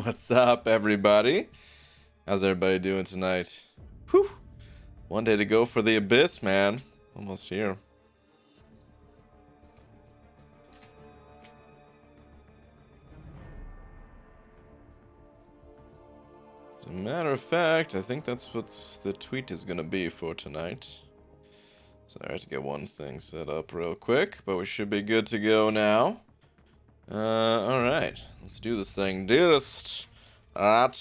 What's up, everybody? How's everybody doing tonight? Whew. One day to go for the abyss, man. Almost here. As a matter of fact, I think that's what the tweet is going to be for tonight. So I have to get one thing set up real quick, but we should be good to go now. Alright. Let's do this thing. Dearest at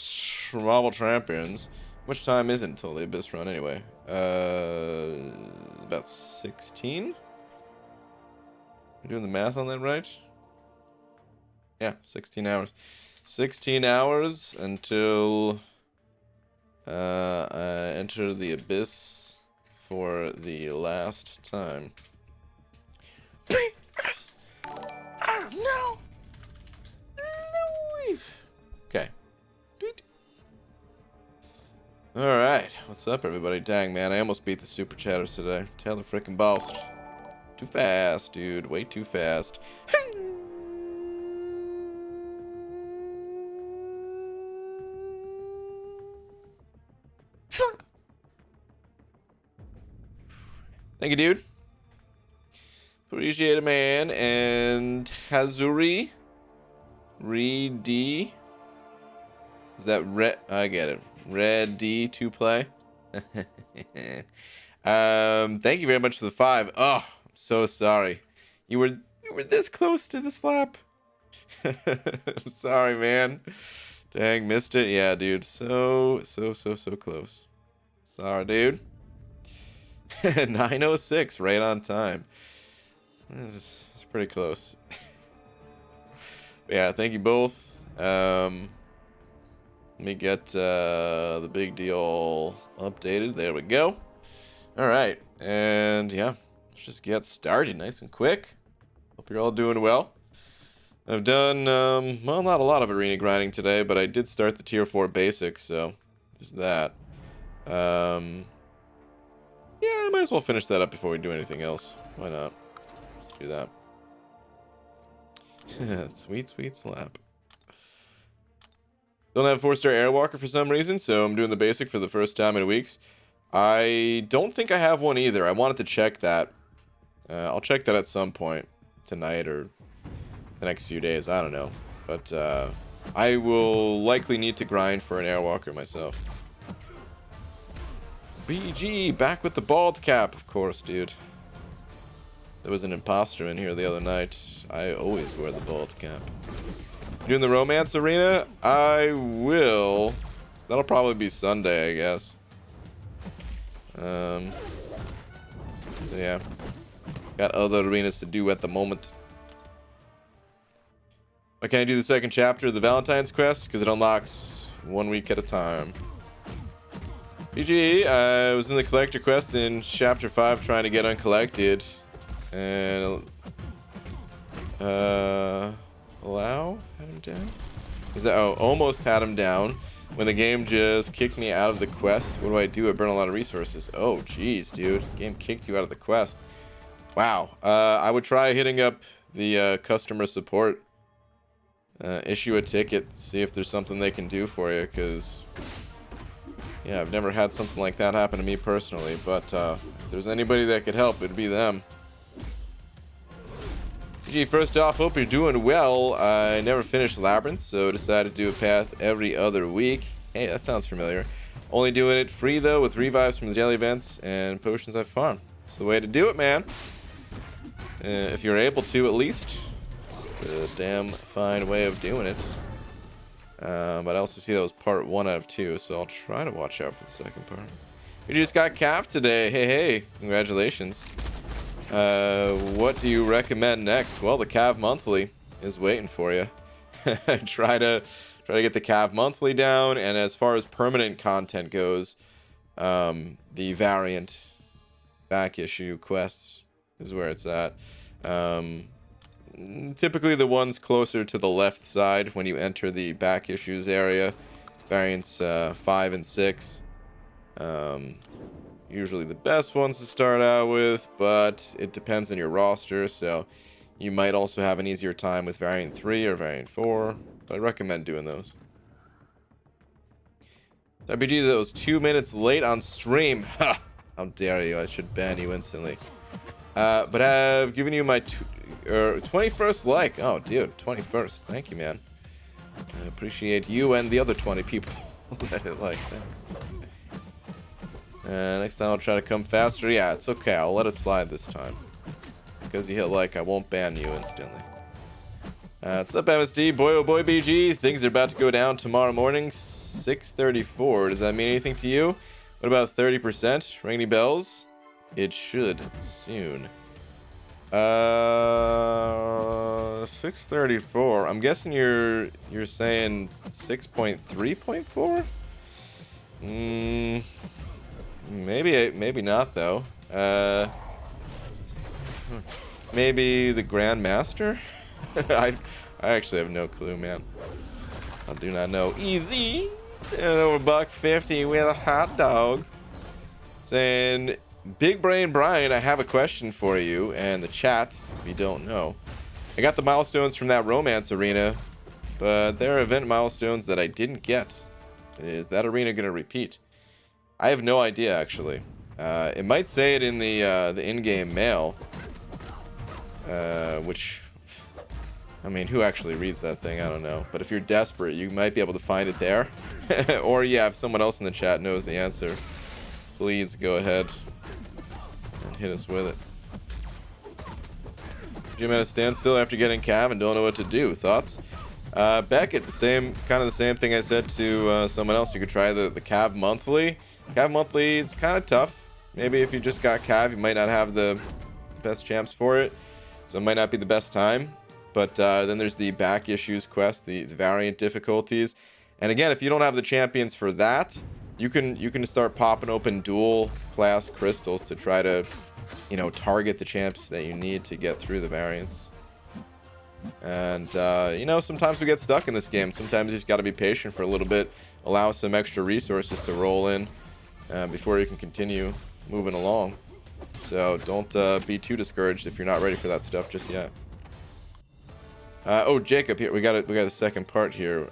Marvel Champions. How much time is it until the Abyss run anyway? About 16? I'm doing the math on that right? Yeah, 16 hours. 16 hours until I enter the Abyss for the last time. No! No! Okay. Alright, what's up, everybody? Dang, man, I almost beat the super chatters today. Tell the frickin' boss. Too fast, dude. Way too fast. Thank you, dude. Appreciate it, man. And Hazuri. Re-D. Is that red? I get it. Red D to play. Thank you very much for the 5. Oh, I'm so sorry. You were this close to the slap. I'm sorry, man. Dang, missed it. Yeah, dude. So close. Sorry, dude. 9:06, right on time. It's pretty close. Yeah, thank you both. Let me get the big deal updated. There we go. All right, and yeah, let's just get started nice and quick. Hope you're all doing well. I've done, well, not a lot of arena grinding today, but I did start the tier 4 basic, so there's that. Yeah, I might as well finish that up before we do anything else. Why not? Let's do that. Sweet slap. Don't have 4-star Airwalker for some reason, so I'm doing the basic for the first time in weeks. I don't think I have one either. I wanted to check that. I'll check that at some point tonight or the next few days. I don't know. But I will likely need to grind for an Airwalker myself. BG, back with the bald cap, of course, dude. There was an imposter in here the other night. I always wear the bald cap. Doing the romance arena? I will. That'll probably be Sunday, I guess. So yeah. Got other arenas to do at the moment. But can I do the second chapter of the Valentine's quest? Because it unlocks 1 week at a time. GG, I was in the collector quest in chapter 5 trying to get uncollected. And allow? Had him down? Was that, oh, almost had him down when the game just kicked me out of the quest. What do I do? I burn a lot of resources. Oh, jeez, dude. The game kicked you out of the quest. Wow. I would try hitting up the customer support. Issue a ticket. See if there's something they can do for you, because yeah, I've never had something like that happen to me personally, but if there's anybody that could help, it'd be them. Gee, first off, hope you're doing well. I never finished Labyrinth, so decided to do a path every other week. Hey, that sounds familiar. Only doing it free, though, with revives from the daily events and potions I've farmed. It's the way to do it, man. If you're able to, at least. It's a damn fine way of doing it. But I also see that was part 1 out of 2, so I'll try to watch out for the second part. We just got calf today. Hey, congratulations. What do you recommend next? Well, the Cav Monthly is waiting for you. try to get the Cav Monthly down, and as far as permanent content goes, the variant back issue quests is where it's at. Typically the ones closer to the left side when you enter the back issues area, variants 5 and 6. Usually the best ones to start out with, but it depends on your roster, so you might also have an easier time with variant 3 or variant 4, but I recommend doing those. RPG that was 2 minutes late on stream. Ha! How dare you? I should ban you instantly. But I've given you my 21st like. Oh, dude, 21st. Thank you, man. I appreciate you and the other 20 people that hit like. Thanks. Next time I'll try to come faster. Yeah, it's okay. I'll let it slide this time. Because you hit like, I won't ban you instantly. What's up, MSD? Boy, oh boy, BG. Things are about to go down tomorrow morning, 6:34. Does that mean anything to you? What about 30%? Ring any bells? It should soon. 6:34. I'm guessing you're saying 6.3.4? Maybe not though. Maybe the Grandmaster? I actually have no clue, man. I do not know. Easy. Sending over $1.50 with a hot dog. Saying, Big Brain Brian, I have a question for you and the chat, if you don't know. I got the milestones from that romance arena, but there are event milestones that I didn't get. Is that arena gonna repeat? I have no idea, actually. It might say it in the in-game mail, which, I mean, who actually reads that thing? I don't know. But if you're desperate, you might be able to find it there. Or, yeah, if someone else in the chat knows the answer, please go ahead and hit us with it. Jim at a standstill after getting Cav and don't know what to do. Thoughts? Beckett, kind of the same thing I said to someone else. You could try the Cav monthly. Cav monthly is kind of tough. Maybe if you just got Cav, you might not have the best champs for it, so it might not be the best time. But then there's the back issues quest, the variant difficulties. And again, if you don't have the champions for that, you can start popping open dual class crystals to try to, you know, target the champs that you need to get through the variants. And you know, sometimes we get stuck in this game. Sometimes you just got to be patient for a little bit, allow some extra resources to roll in before you can continue moving along. So don't be too discouraged if you're not ready for that stuff just yet. Oh, Jacob, here we got a second part here.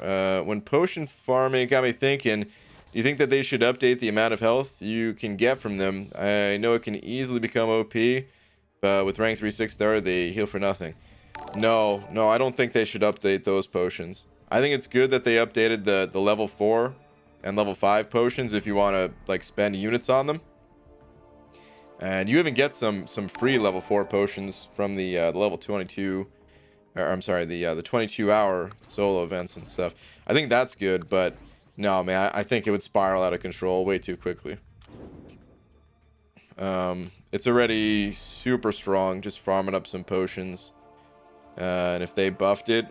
When potion farming, got me thinking. Do you think that they should update the amount of health you can get from them? I know it can easily become OP, but with rank 3 6-star, they heal for nothing. No, I don't think they should update those potions. I think it's good that they updated the level 4 and level 5 potions if you want to like spend units on them. And you even get some free level 4 potions from the level 22. Or, I'm sorry, the 22-hour solo events and stuff. I think that's good, but no, man, I think it would spiral out of control way too quickly. It's already super strong, just farming up some potions. And if they buffed it,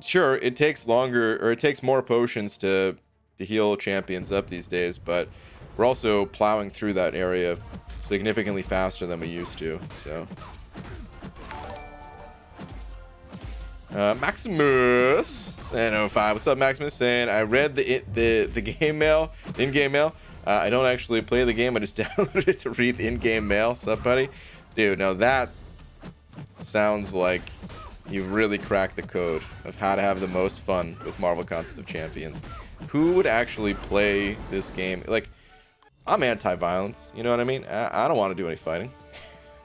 sure, it takes longer, or it takes more potions to heal champions up these days, but we're also plowing through that area significantly faster than we used to, so. Maximus saying 05. What's up, Maximus? Saying I read the game mail, the in-game mail. I don't actually play the game. I just downloaded it to read the in-game mail. What's up, buddy? Dude, now that sounds like you've really cracked the code of how to have the most fun with Marvel Contest of Champions. Who would actually play this game? Like, I'm anti-violence. You know what I mean? I don't want to do any fighting.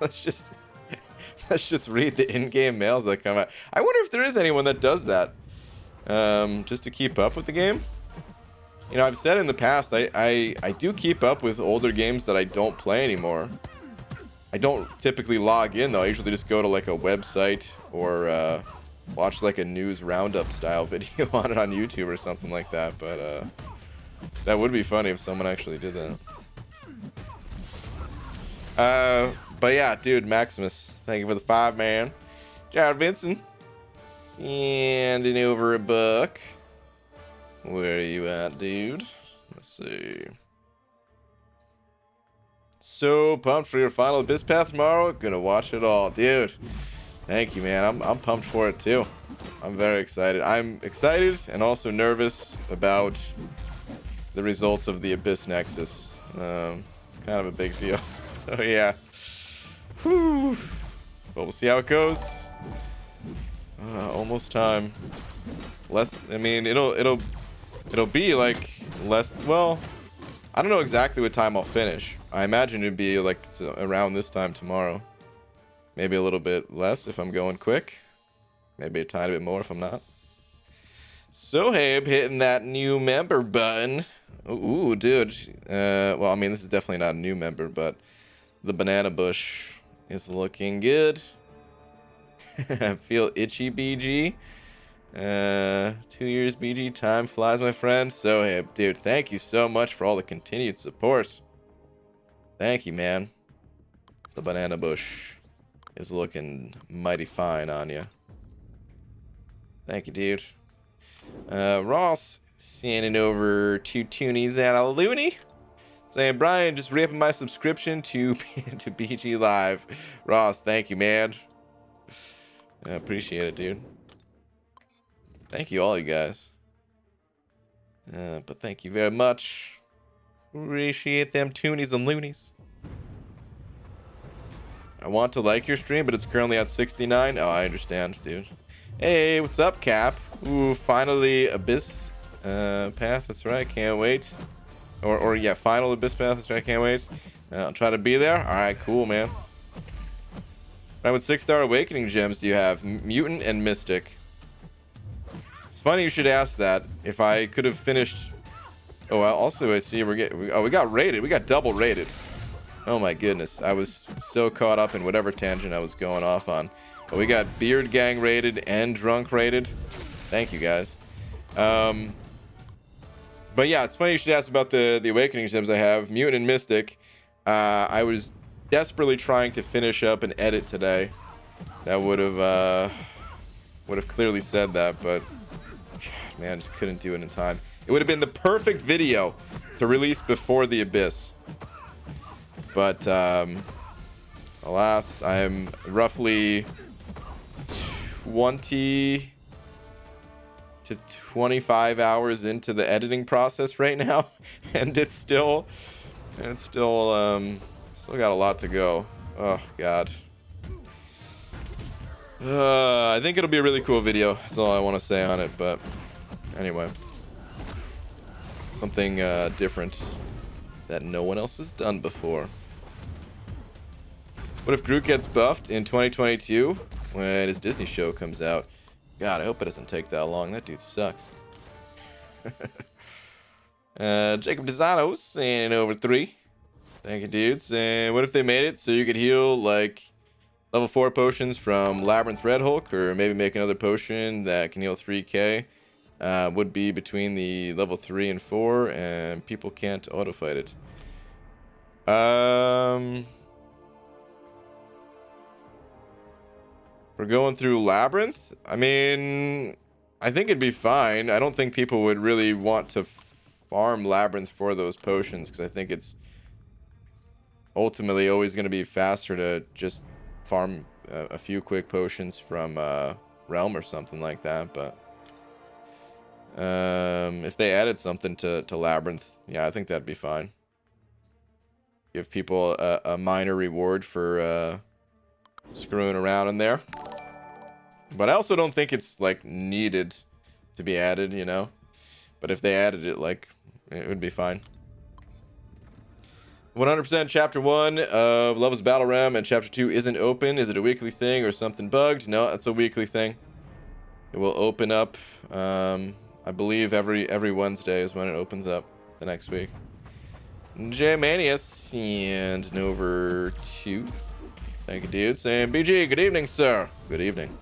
Let's just read the in-game mails that come out. I wonder if there is anyone that does that, just to keep up with the game. You know, I've said in the past, I do keep up with older games that I don't play anymore. I don't typically log in, though. I usually just go to, like, a website or watch, like, a news roundup style video on it on YouTube or something like that. But that would be funny if someone actually did that. But yeah, dude, Maximus, thank you for the 5, man. Jared Vincent, sending over a buck. Where are you at, dude? Let's see. So pumped for your final Abyss Path tomorrow. Gonna watch it all, dude. Thank you, man. I'm pumped for it too. I'm very excited. I'm excited and also nervous about the results of the Abyss Nexus. It's kind of a big deal. So yeah. Whew. But we'll see how it goes. Almost time. I mean, it'll It'll be like less, well, I don't know exactly what time I'll finish. I imagine it'd be like around this time tomorrow. Maybe a little bit less if I'm going quick. Maybe a tiny bit more if I'm not. Sohaib hitting that new member button. Ooh, dude. Well, I mean, this is definitely not a new member, but the banana bush is looking good. I feel itchy, BG. 2 years, BG. Time flies, my friend. Sohaib, dude, thank you so much for all the continued support. Thank you, man. The banana bush is looking mighty fine on you. Thank you, dude. Ross sending over 2 toonies and a loony. Saying, Brian, just re-upping my subscription to BG Live. Ross, thank you, man. I appreciate it, dude. Thank you, all you guys. But thank you very much. Appreciate them toonies and loonies. I want to like your stream, but it's currently at 69. Oh, I understand, dude. Hey, what's up, Cap? Ooh, finally Abyss Path. That's right. Can't wait. Or yeah, final Abyss Path. That's right. Can't wait. I'll try to be there. All right, cool, man. Right, what 6-star awakening gems do you have? Mutant and Mystic. It's funny you should ask that. If I could have finished. Oh, well, also I see we got rated. We got double rated. Oh my goodness, I was so caught up in whatever tangent I was going off on. But we got Beard Gang rated and Drunk rated. Thank you, guys. But yeah, it's funny you should ask about the awakening gems I have. Mutant and Mystic. I was desperately trying to finish up an edit today. That would have clearly said that, but man, I just couldn't do it in time. It would have been the perfect video to release before the Abyss. But alas, I am roughly 20 to 25 hours into the editing process right now, and it's still got a lot to go. Oh God. I think it'll be a really cool video. That's all I want to say on it. But anyway, something different that no one else has done before. What if Groot gets buffed in 2022 when his Disney show comes out? God, I hope it doesn't take that long. That dude sucks. Jacob Desano saying over 3. Thank you, dudes. And what if they made it so you could heal like level 4 potions from Labyrinth Red Hulk, or maybe make another potion that can heal 3k? Would be between the level 3 and 4, and people can't auto fight it. We're going through Labyrinth. I mean, I think it'd be fine. I don't think people would really want to farm Labyrinth for those potions, because I think it's ultimately always going to be faster to just farm a few quick potions from Realm or something like that. But if they added something to Labyrinth, yeah, I think that'd be fine. Give people a minor reward for screwing around in there. But I also don't think it's like needed to be added, you know. But if they added it, like, it would be fine. 100% Chapter 1 of Levels Battle Realm and Chapter 2 isn't open. Is it a weekly thing or something bugged? No, it's a weekly thing. It will open up, I believe every Wednesday is when it opens up the next week. J-Manius and Nover 2. Thank you, dude. Saying, BG, good evening, sir. Good evening.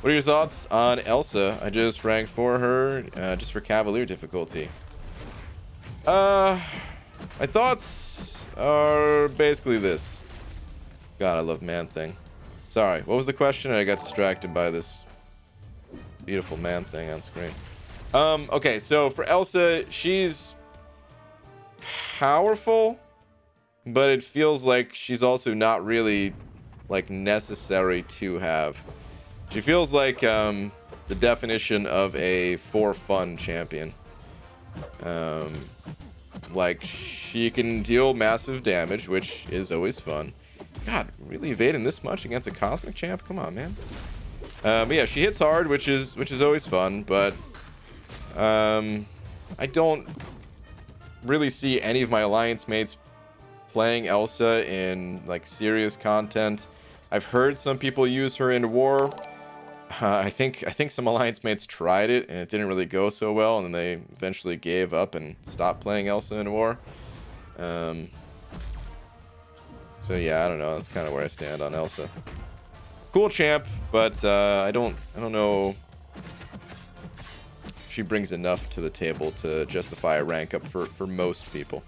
What are your thoughts on Elsa? I just ranked for her, just for Cavalier difficulty. My thoughts are basically this. God, I love Man-Thing. Sorry, what was the question? I got distracted by this beautiful Man-Thing on screen. Okay, so for Elsa, she's powerful, but it feels like she's also not really like necessary to have. She feels like the definition of a for fun champion. Like, she can deal massive damage, which is always fun. God, really evading this much against a cosmic champ? Come on, man. But yeah, she hits hard, which is always fun, but I don't really see any of my alliance mates playing Elsa in like serious content. I've heard some people use her in war. I think some alliance mates tried it and it didn't really go so well, and then they eventually gave up and stopped playing Elsa in war. So yeah, I don't know. That's kind of where I stand on Elsa. Cool champ, but I don't know if she brings enough to the table to justify a rank up for most people.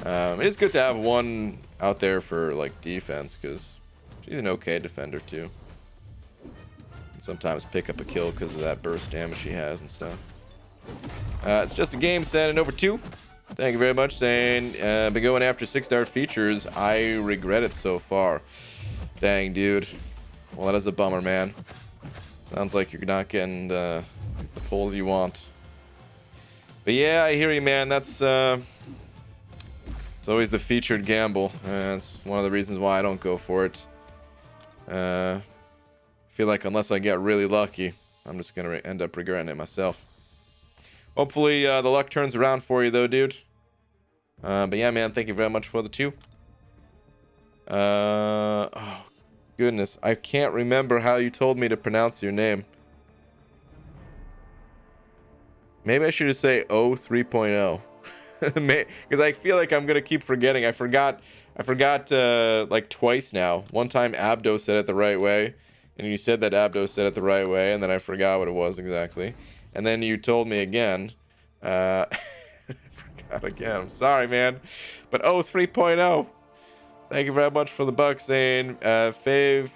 It is good to have one out there for like defense, because she's an okay defender too. And sometimes pick up a kill because of that burst damage she has and stuff. It's just a game, sending over 2. Thank you very much, saying, been going after 6-star features. I regret it so far. Dang, dude. Well, that is a bummer, man. Sounds like you're not getting the pulls you want. But yeah, I hear you, man. That's it's always the featured gamble. That's one of the reasons why I don't go for it. I feel like unless I get really lucky, I'm just gonna end up regretting it myself. Hopefully the luck turns around for you though, dude. But yeah, man, thank you very much for the 2. Oh goodness, I can't remember how you told me to pronounce your name. Maybe I should just say O 3.0. Because I feel like I'm gonna keep forgetting. I forgot like twice now. One time Abdo said it the right way, and you said that Abdo said it the right way, and then I forgot what it was exactly. And then you told me again. I forgot again. I'm sorry, man. But O 3.0. Thank you very much for the buck, saying Fave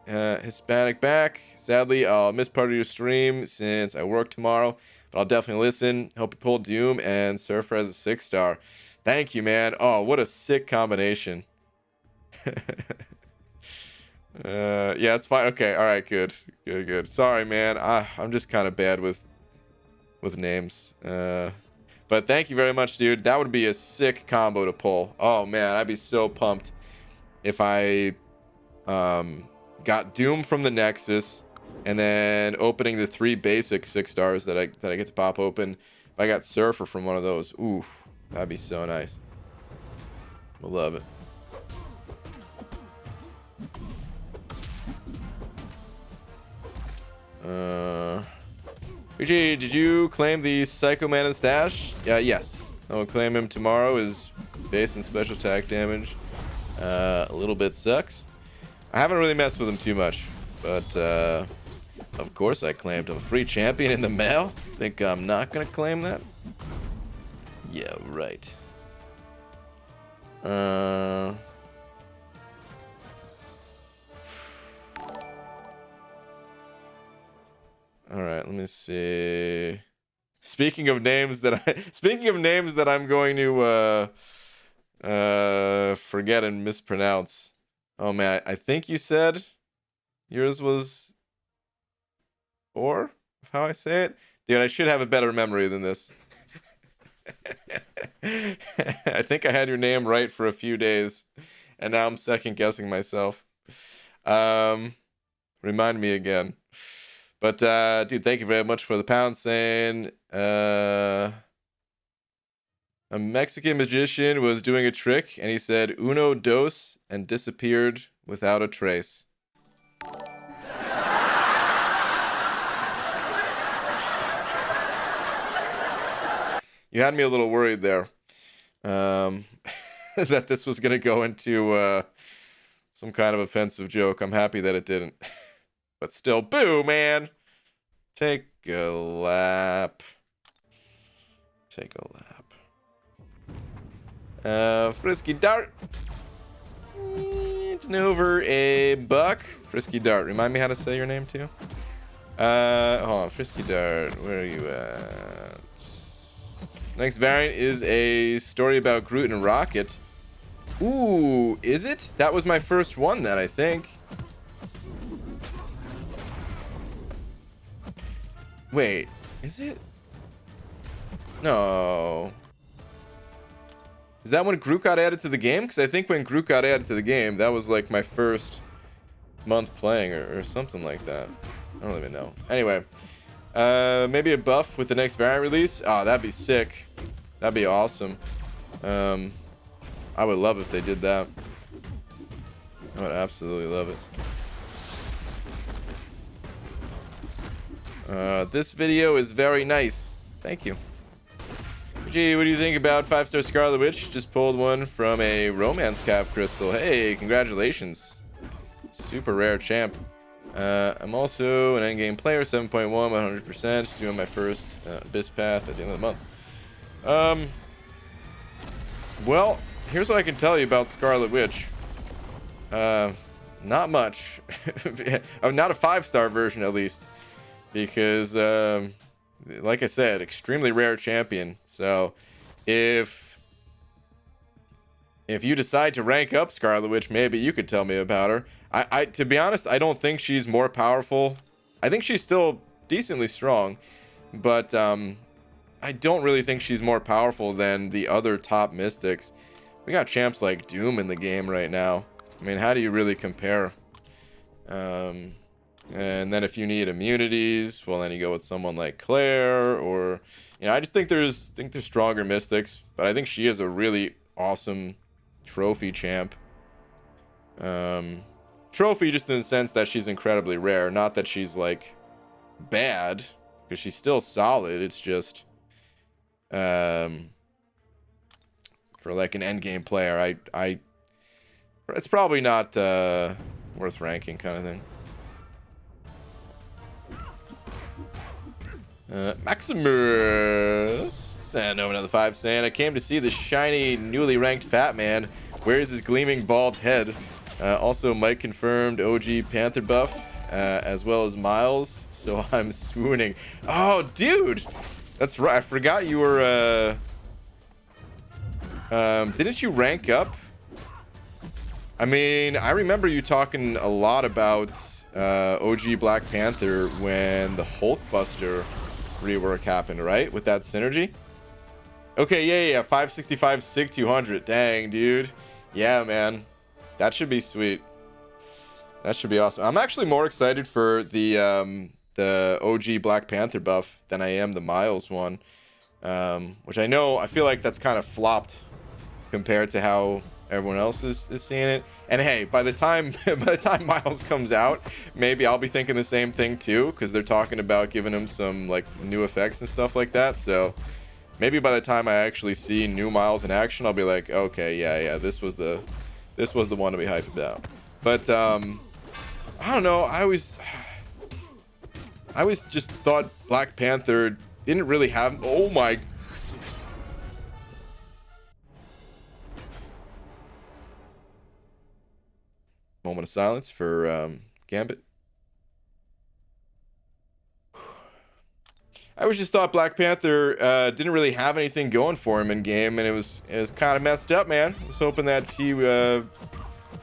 Hispanic back. Sadly, I'll miss part of your stream since I work tomorrow, but I'll definitely listen. Hope you pull Doom and Surfer as a 6-star. Thank you, man. Oh, what a sick combination. Yeah, it's fine. Okay, all right, good. Sorry, man. I'm just kind of bad with names. But thank you very much, dude. That would be a sick combo to pull. Oh man, I'd be so pumped if I got Doom from the Nexus, and then opening the 3 basic 6-stars that I get to pop open. If I got Surfer from one of those, ooh, that'd be so nice. I love it. PG, did you claim the Psycho Man in stash? Yeah, yes. I will claim him tomorrow. His base and special attack damage a little bit sucks. I haven't really messed with him too much, but of course I claimed him. A free champion in the mail? Think I'm not gonna claim that? Yeah, right. All right, let me see. Speaking of names that I'm going to forget and mispronounce. Oh man, I think you said yours was or how I say it. Dude, I should have a better memory than this. I think I had your name right for a few days, and now I'm second guessing myself. Remind me again. But dude, thank you very much for the pound, saying a Mexican magician was doing a trick and he said uno dos and disappeared without a trace. You had me a little worried there, that this was gonna go into some kind of offensive joke. I'm happy that it didn't. But still, boo, man. Take a lap. Take a lap. Frisky Dart. Sent over a buck. Frisky Dart. Remind me how to say your name, too. Hold on. Frisky Dart. Where are you at? Next variant is a story about Groot and Rocket. Ooh, is it? That was my first one then, I think. Wait, is it? No. Is that when Groot got added to the game? Because I think when Groot got added to the game, that was like my first month playing or something like that. I don't even know. Anyway, Maybe a buff with the next variant release. Oh, that'd be sick. That'd be awesome. I would love if they did that. I would absolutely love it. This video is very nice. Thank you. Gee, what do you think about 5-star Scarlet Witch? Just pulled one from a Romance Cap Crystal. Hey, congratulations. Super rare champ. I'm also an endgame player, 7.1, 100%. Doing my first Abyss Path at the end of the month. Well, here's what I can tell you about Scarlet Witch. Not much. Not a 5-star version, at least. Because, like I said, extremely rare champion. So, if you decide to rank up Scarlet Witch, maybe you could tell me about her. To be honest, I don't think she's more powerful. I think she's still decently strong, but I don't really think she's more powerful than the other top mystics. We got champs like Doom in the game right now. I mean, how do you really compare? And then if you need immunities, well, then you go with someone like Claire, or I just think there's stronger mystics, but I think she is a really awesome trophy champ. Trophy just in the sense that she's incredibly rare, not that she's like bad, because she's still solid. It's just for like an endgame player, it's probably not worth ranking kind of thing. Maximus send over another 5 saying, I came to see the shiny newly ranked fat man. Where is his gleaming bald head? Also Mike confirmed OG Panther buff, as well as Miles, so I'm swooning. Oh dude, that's right, I forgot you were didn't you rank up? I mean, I remember you talking a lot about OG Black Panther when the Hulkbuster rework happened, right? With that synergy. Okay, yeah, 565 sig 200. Dang, dude. Yeah, man, that should be sweet. That should be awesome. I'm actually more excited for the OG Black Panther buff than I am the Miles one, which I feel like that's kind of flopped compared to how everyone else is seeing it. And hey, by the time Miles comes out, maybe I'll be thinking the same thing too, because they're talking about giving him some like new effects and stuff like that. So maybe by the time I actually see new Miles in action, I'll be like, okay, yeah, this was the one to be hyped about. But I don't know, I always just thought Black Panther didn't really have, oh my. Moment of silence for Gambit. I always just thought Black Panther didn't really have anything going for him in game, and it was kind of messed up, man. I was hoping that he would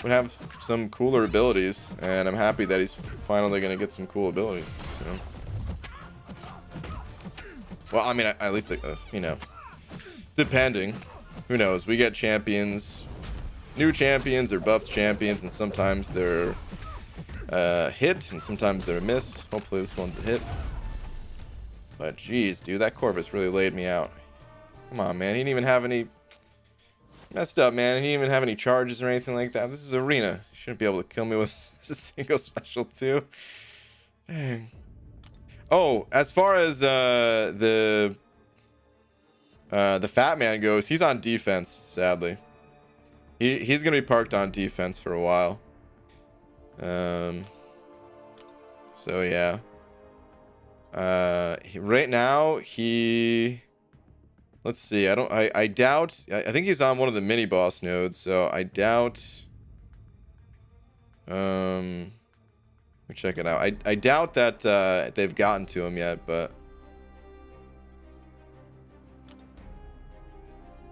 have some cooler abilities, and I'm happy that he's finally gonna get some cool abilities. So, well, I mean, at least depending, who knows? We get champions. New champions or buffed champions, and sometimes they're a hit and sometimes they're a miss. Hopefully this one's a hit. But geez, dude, that Corvus really laid me out. Come on, man. He didn't even have any. Messed up, man. He didn't even have any charges or anything like that. This is Arena. You shouldn't be able to kill me with a single special too. Dang. Oh, as far as the fat man goes, he's on defense, sadly. He's gonna be parked on defense for a while. So yeah. Right now let's see. I doubt. I think he's on one of the mini boss nodes. So I doubt. Let me check it out. I doubt that they've gotten to him yet, but.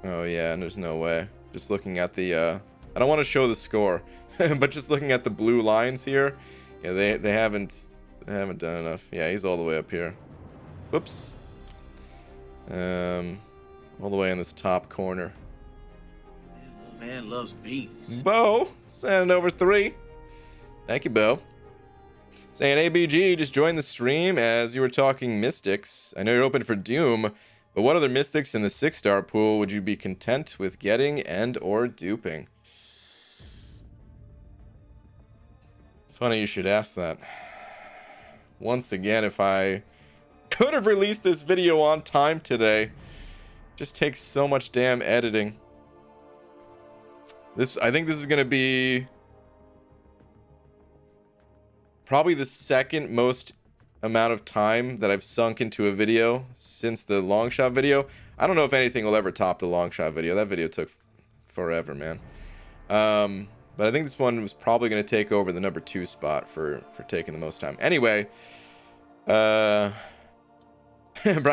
Oh yeah, and there's no way. Just looking at the, I don't want to show the score, but just looking at the blue lines here, yeah, they haven't done enough. Yeah, he's all the way up here. Whoops. All the way in this top corner. Man loves beans. Bo, sending over 3. Thank you, Bo. Saying ABG, just joined the stream as you were talking Mystics. I know you're open for Doom, but what other Mystics in the 6-star pool would you be content with getting and or duping? Funny you should ask that. Once again, if I could have released this video on time today. Just takes so much damn editing. I think this is gonna be probably the second most amount of time that I've sunk into a video since the long shot video. I don't know if anything will ever top the long shot video. That video took forever, man. But I think this one was probably going to take over the number 2 spot for taking the most time. Anyway, Brian,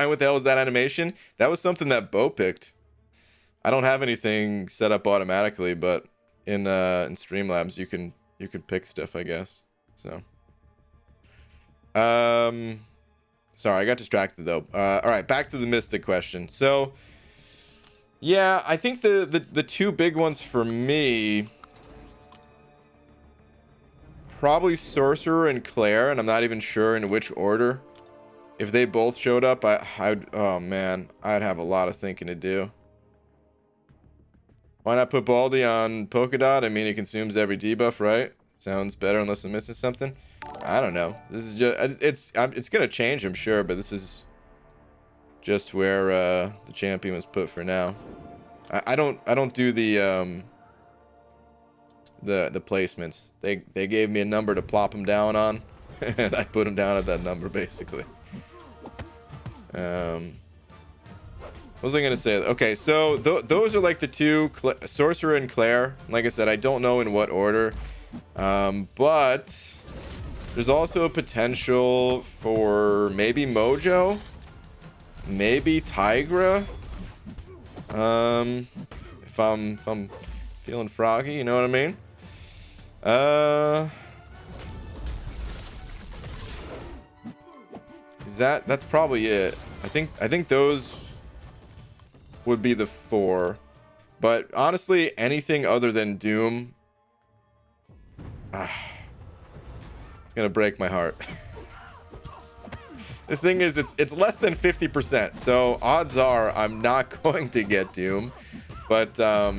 what the hell was that animation? That was something that Bo picked. I don't have anything set up automatically, but in Streamlabs you can pick stuff, I guess. So, sorry, I got distracted though. All right, back to the Mystic question. So, yeah, I think the two big ones for me, probably Sorcerer and Claire, and I'm not even sure in which order. If they both showed up, I'd oh man, I'd have a lot of thinking to do. Why not put Baldy on Polka Dot? I mean, he consumes every debuff, right? Sounds better unless I'm missing something. I don't know. This is just it's gonna change, I'm sure, but this is just where the champion was put for now. I don't do the placements. They gave me a number to plop them down on, and I put them down at that number basically. What was I gonna say? Okay, so those are like the two, Sorcerer and Claire. Like I said, I don't know in what order, but there's also a potential for maybe Mojo, maybe Tigra. If I'm feeling froggy, you know what I mean? That's probably it. I think those would be the 4, but honestly, anything other than Doom, it's gonna break my heart. The thing is, it's less than 50%, so odds are I'm not going to get Doom, but I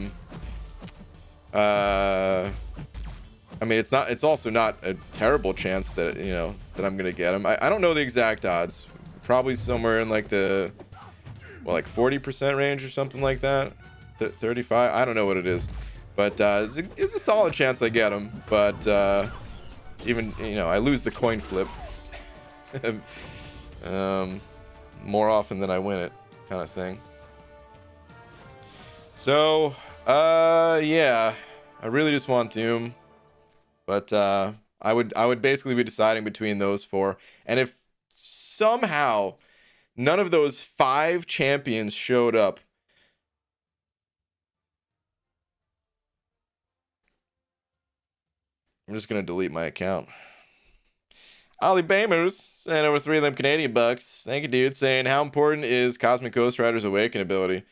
mean, it's also not a terrible chance that, you know, that I'm gonna get him. I don't know the exact odds. Probably somewhere in like the, well, like 40% range or something like that. 35. I don't know what it is, but it's a solid chance I get him. But even, you know, I lose the coin flip more often than I win it, kind of thing. So yeah, I really just want Doom. But I would basically be deciding between those 4. And if somehow none of those 5 champions showed up, I'm just going to delete my account. Ollie Bamers sent over 3 of them Canadian bucks. Thank you, dude. Saying, how important is Cosmic Ghost Rider's Awaken ability?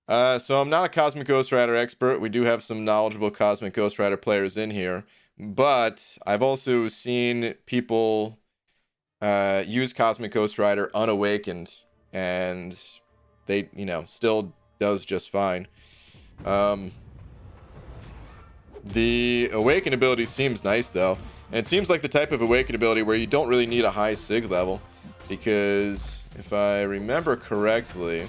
So I'm not a Cosmic Ghost Rider expert. We do have some knowledgeable Cosmic Ghost Rider players in here. But I've also seen people use Cosmic Ghost Rider unawakened, and they, you know, still does just fine. The Awaken ability seems nice, though. And it seems like the type of Awaken ability where you don't really need a high SIG level. Because if I remember correctly,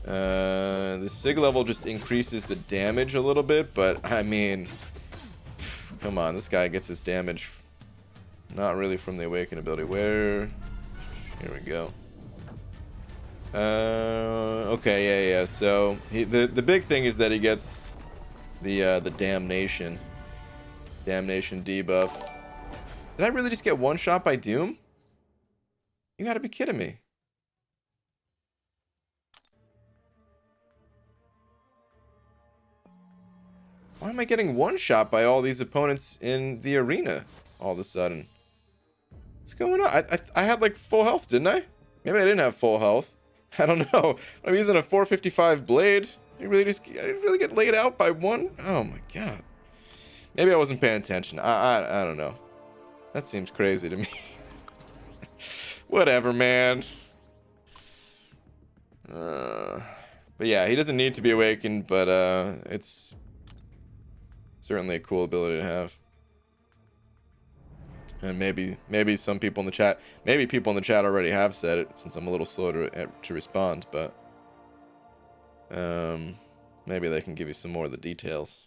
the SIG level just increases the damage a little bit, but I mean, come on, this guy gets his damage not really from the Awaken ability. Where? Here we go. Okay, yeah. So the big thing is that he gets the damnation debuff. Did I really just get one shot by Doom? You gotta be kidding me. Why am I getting one shot by all these opponents in the arena all of a sudden? What's going on? I had like full health, didn't I? Maybe I didn't have full health. I don't know. I'm using a 455 blade. I really get laid out by one. Oh my god. Maybe I wasn't paying attention. I don't know. That seems crazy to me. Whatever, man. But yeah, he doesn't need to be awakened, but it's certainly a cool ability to have. And maybe some people in the chat, maybe people in the chat already have said it, since I'm a little slow to respond, but maybe they can give you some more of the details.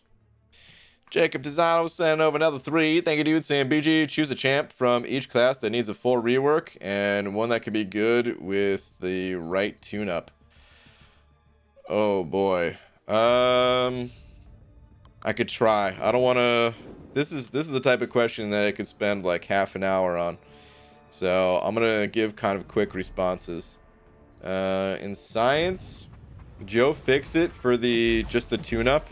Jacob Tizano sent over another 3. Thank you, dude. Saying BG, choose a champ from each class that needs a full rework and one that could be good with the right tune-up. Oh boy. I could try. I don't want to. This is the type of question that I could spend like half an hour on. So I'm gonna give kind of quick responses. In science, Joe Fixit for just the tune-up.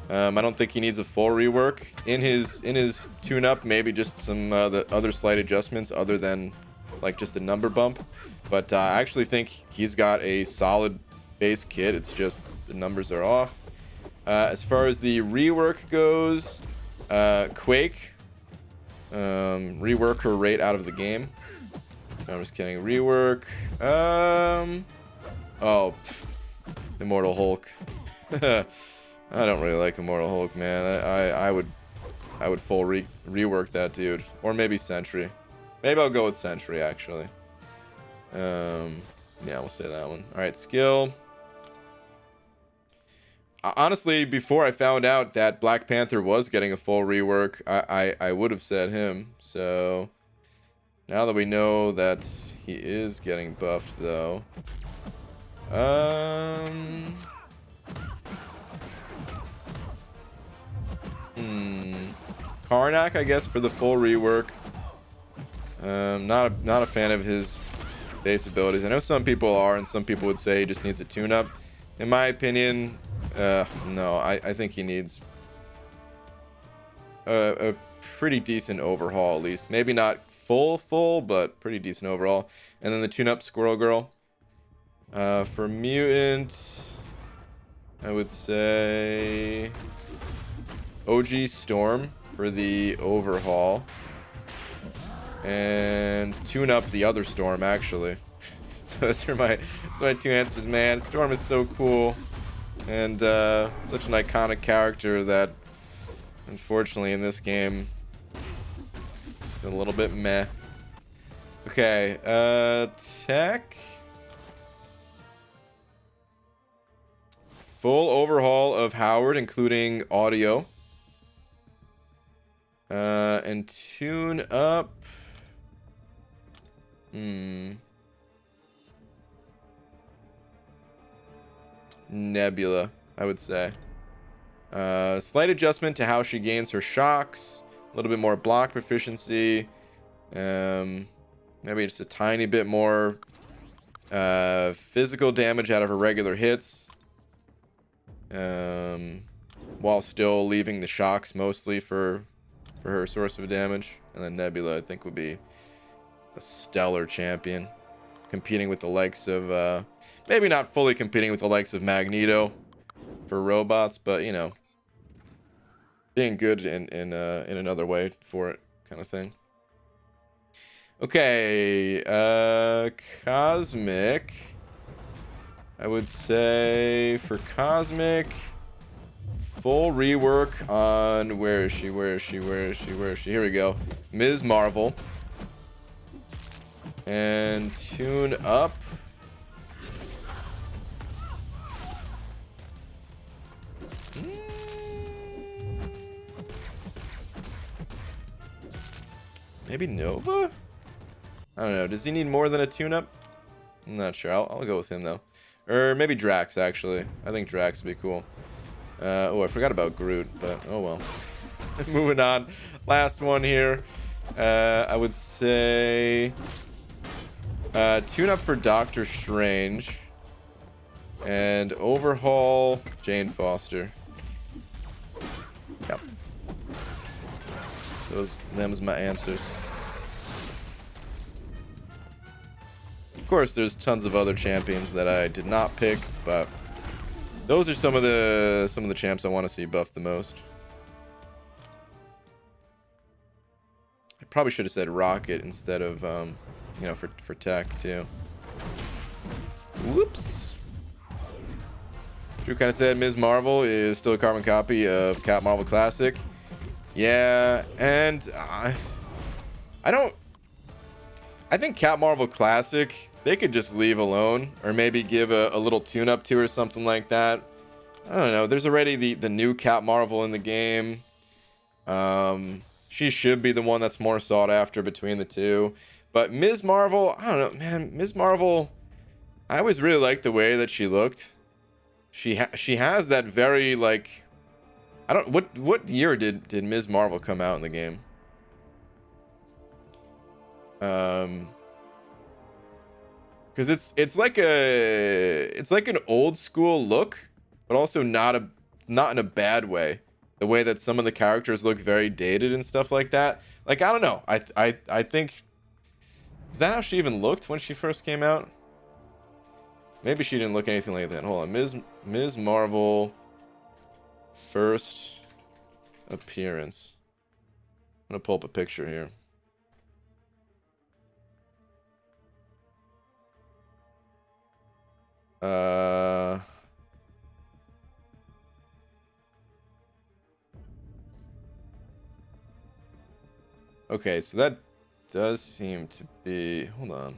I don't think he needs a full rework. In his tune-up, maybe just some the other slight adjustments other than like just a number bump. But I actually think he's got a solid base kit. It's just the numbers are off. As far as the rework goes, Quake, rework her right out of the game. No, I'm just kidding. Rework. Oh, Immortal Hulk. I don't really like Immortal Hulk, man. I would full rework that dude, or maybe Sentry. Maybe I'll go with Sentry actually. Yeah, we'll say that one. All right, skill. Honestly, before I found out that Black Panther was getting a full rework, I would have said him. So now that we know that he is getting buffed, though, Karnak, I guess, for the full rework. Not a fan of his base abilities. I know some people are, and some people would say he just needs a tune-up. In my opinion, no, I think he needs a pretty decent overhaul, at least. Maybe not full, but pretty decent overhaul. And then the tune-up Squirrel Girl. For Mutant, I would say OG Storm for the overhaul. And tune up the other Storm, actually. Those are my 2 answers, man. Storm is so cool. And such an iconic character that, unfortunately, in this game, just a little bit meh. Okay, tech. Full overhaul of Howard, including audio. And tune up. Nebula, I would say. Slight adjustment to how she gains her shocks. A little bit more block proficiency. Maybe just a tiny bit more physical damage out of her regular hits. While still leaving the shocks mostly for her source of damage. And then Nebula, I think, would be a stellar champion. Competing with the likes of, maybe not fully competing with the likes of Magneto for robots, but, you know, being good in another way for it, kind of thing. Okay, Cosmic. I would say for Cosmic, full rework on, where is she? Here we go. Ms. Marvel. And tune up. Maybe Nova? I don't know. Does he need more than a tune-up? I'm not sure. I'll go with him, though. Or maybe Drax, actually. I think Drax would be cool. Oh, I forgot about Groot, but oh well. Moving on. Last one here. I would say tune up for Doctor Strange. And overhaul Jane Foster. Yep. Them's my answers. Of course, there's tons of other champions that I did not pick, but those are some of the champs I want to see buffed the most. probably should have said Rocket instead of, you know, for tech too. Whoops. Drew kind of said Ms. Marvel is still a carbon copy of Cap Marvel Classic. Yeah, and I think Cap Marvel Classic, they could just leave alone, or maybe give a little tune-up to or something like that. I don't know. There's already the new Cap Marvel in the game. She should be the one that's more sought after between the two. But Ms. Marvel, I don't know, man. Ms. Marvel, I always really liked the way that she looked. She has that very, like, I don't, what year did Ms. Marvel come out in the game? Because it's like an old school look, but also not in a bad way. The way that some of the characters look very dated and stuff like that. Like, I don't know. I think, is that how she even looked when she first came out? Maybe she didn't look anything like that. Hold on. Ms. Marvel first appearance. I'm gonna pull up a picture here. Okay, so that does seem to be, hold on.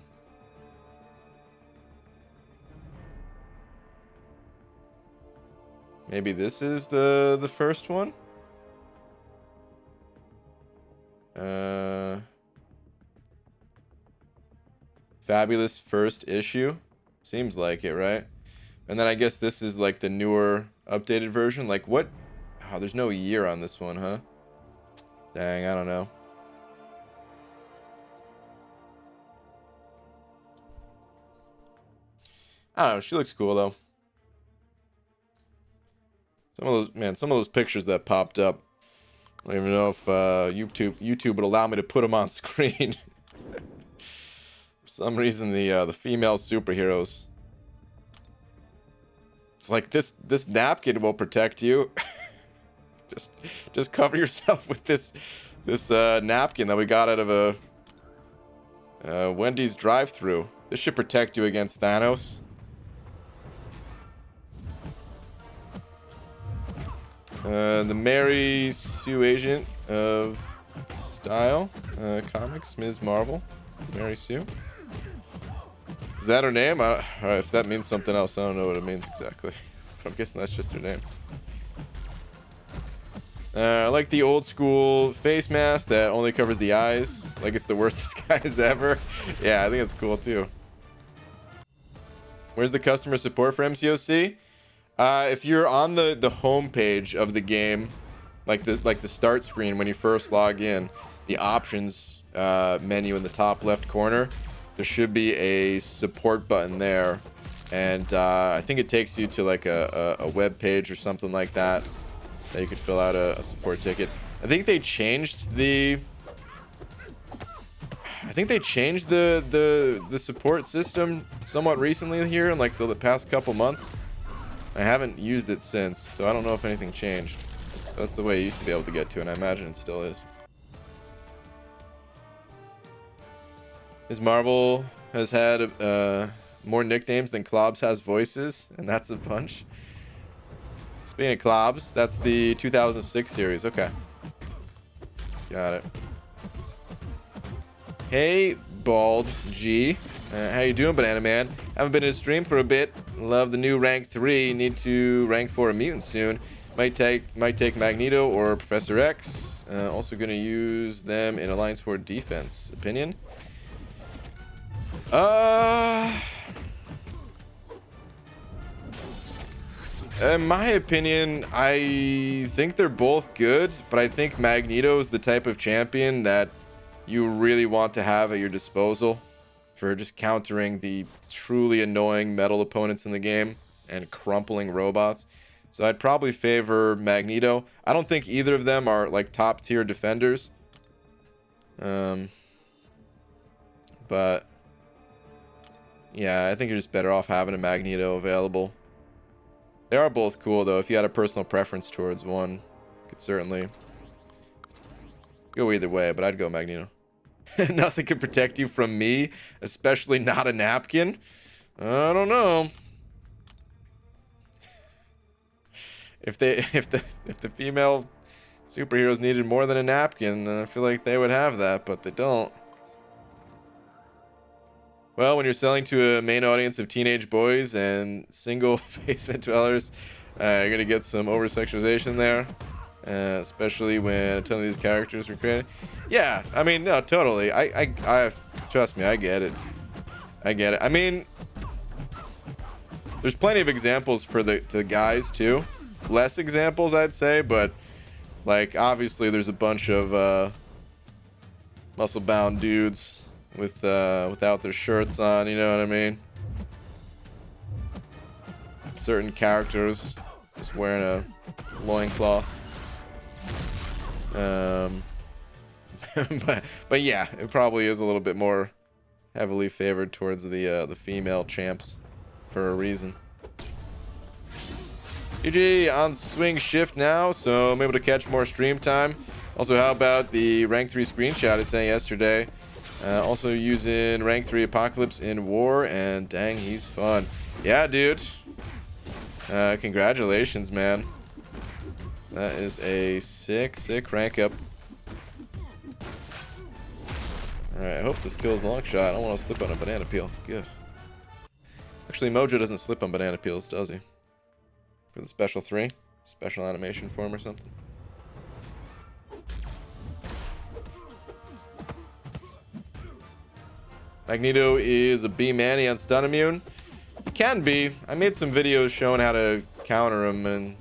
Maybe this is the first one? Fabulous first issue. Seems like it, right? And then I guess this is like the newer updated version. Like what? Oh, there's no year on this one, huh? Dang, I don't know. I don't know. She looks cool though. Some of those pictures that popped up. I don't even know if YouTube would allow me to put them on screen. For some reason, the female superheroes. It's like this napkin will protect you. just cover yourself with this napkin that we got out of a Wendy's drive-thru. This should protect you against Thanos. The Mary Sue agent of Style Comics, Ms. Marvel, Mary Sue. Is that her name? If that means something else, I don't know what it means exactly. But I'm guessing that's just her name. I like the old school face mask that only covers the eyes. Like it's the worst disguise ever. Yeah, I think it's cool too. Where's the customer support for MCOC? If you're on the home page of the game, like the start screen when you first log in, the options menu in the top left corner, there should be a support button there, and I think it takes you to like a web page or something like that you could fill out a support ticket. I think they changed the support system somewhat recently here in like the past couple months. I haven't used it since, so I don't know if anything changed. That's the way you used to be able to get to it, and I imagine it still is. Ms. Marvel has had more nicknames than Klobbs has voices, and that's a bunch. Speaking of Klobbs, that's the 2006 series. Okay. Got it. Hey, Bald G. How you doing, Banana Man? Haven't been in a stream for a bit. Love the new rank 3. Need to rank 4 a mutant soon. Might take Magneto or Professor X. Also gonna use them in Alliance for defense. Opinion? In my opinion, I think they're both good, but I think Magneto is the type of champion that you really want to have at your disposal for just countering the truly annoying metal opponents in the game and crumpling robots. So I'd probably favor Magneto. I don't think either of them are like top tier defenders. But yeah, I think you're just better off having a Magneto available. They are both cool though. If you had a personal preference towards one, you could certainly go either way, but I'd go Magneto. Nothing can protect you from me, especially not a napkin. I don't know. If the female superheroes needed more than a napkin, then I feel like they would have that, but they don't. Well, when you're selling to a main audience of teenage boys and single basement dwellers, you're gonna get some over-sexualization there, especially when a ton of these characters were created. Yeah, I mean, no, totally. I trust me, I get it. I get it. I mean, there's plenty of examples for the guys too. Less examples, I'd say, but like obviously there's a bunch of muscle-bound dudes with without their shirts on, you know what I mean? Certain characters just wearing a loincloth. But yeah, it probably is a little bit more heavily favored towards the female champs for a reason. GG on swing shift now, so I'm able to catch more stream time. Also, how about the rank 3 screenshot I sent yesterday? Also using rank 3 Apocalypse in War, and dang, he's fun. Yeah, dude. Congratulations, man. That is a sick rank up. Alright, I hope this kills long shot. I don't want to slip on a banana peel. Good. Actually, Mojo doesn't slip on banana peels, does he? For the special 3? Special animation form or something? Magneto is a B-Manny on stun immune. It can be. I made some videos showing how to counter him, and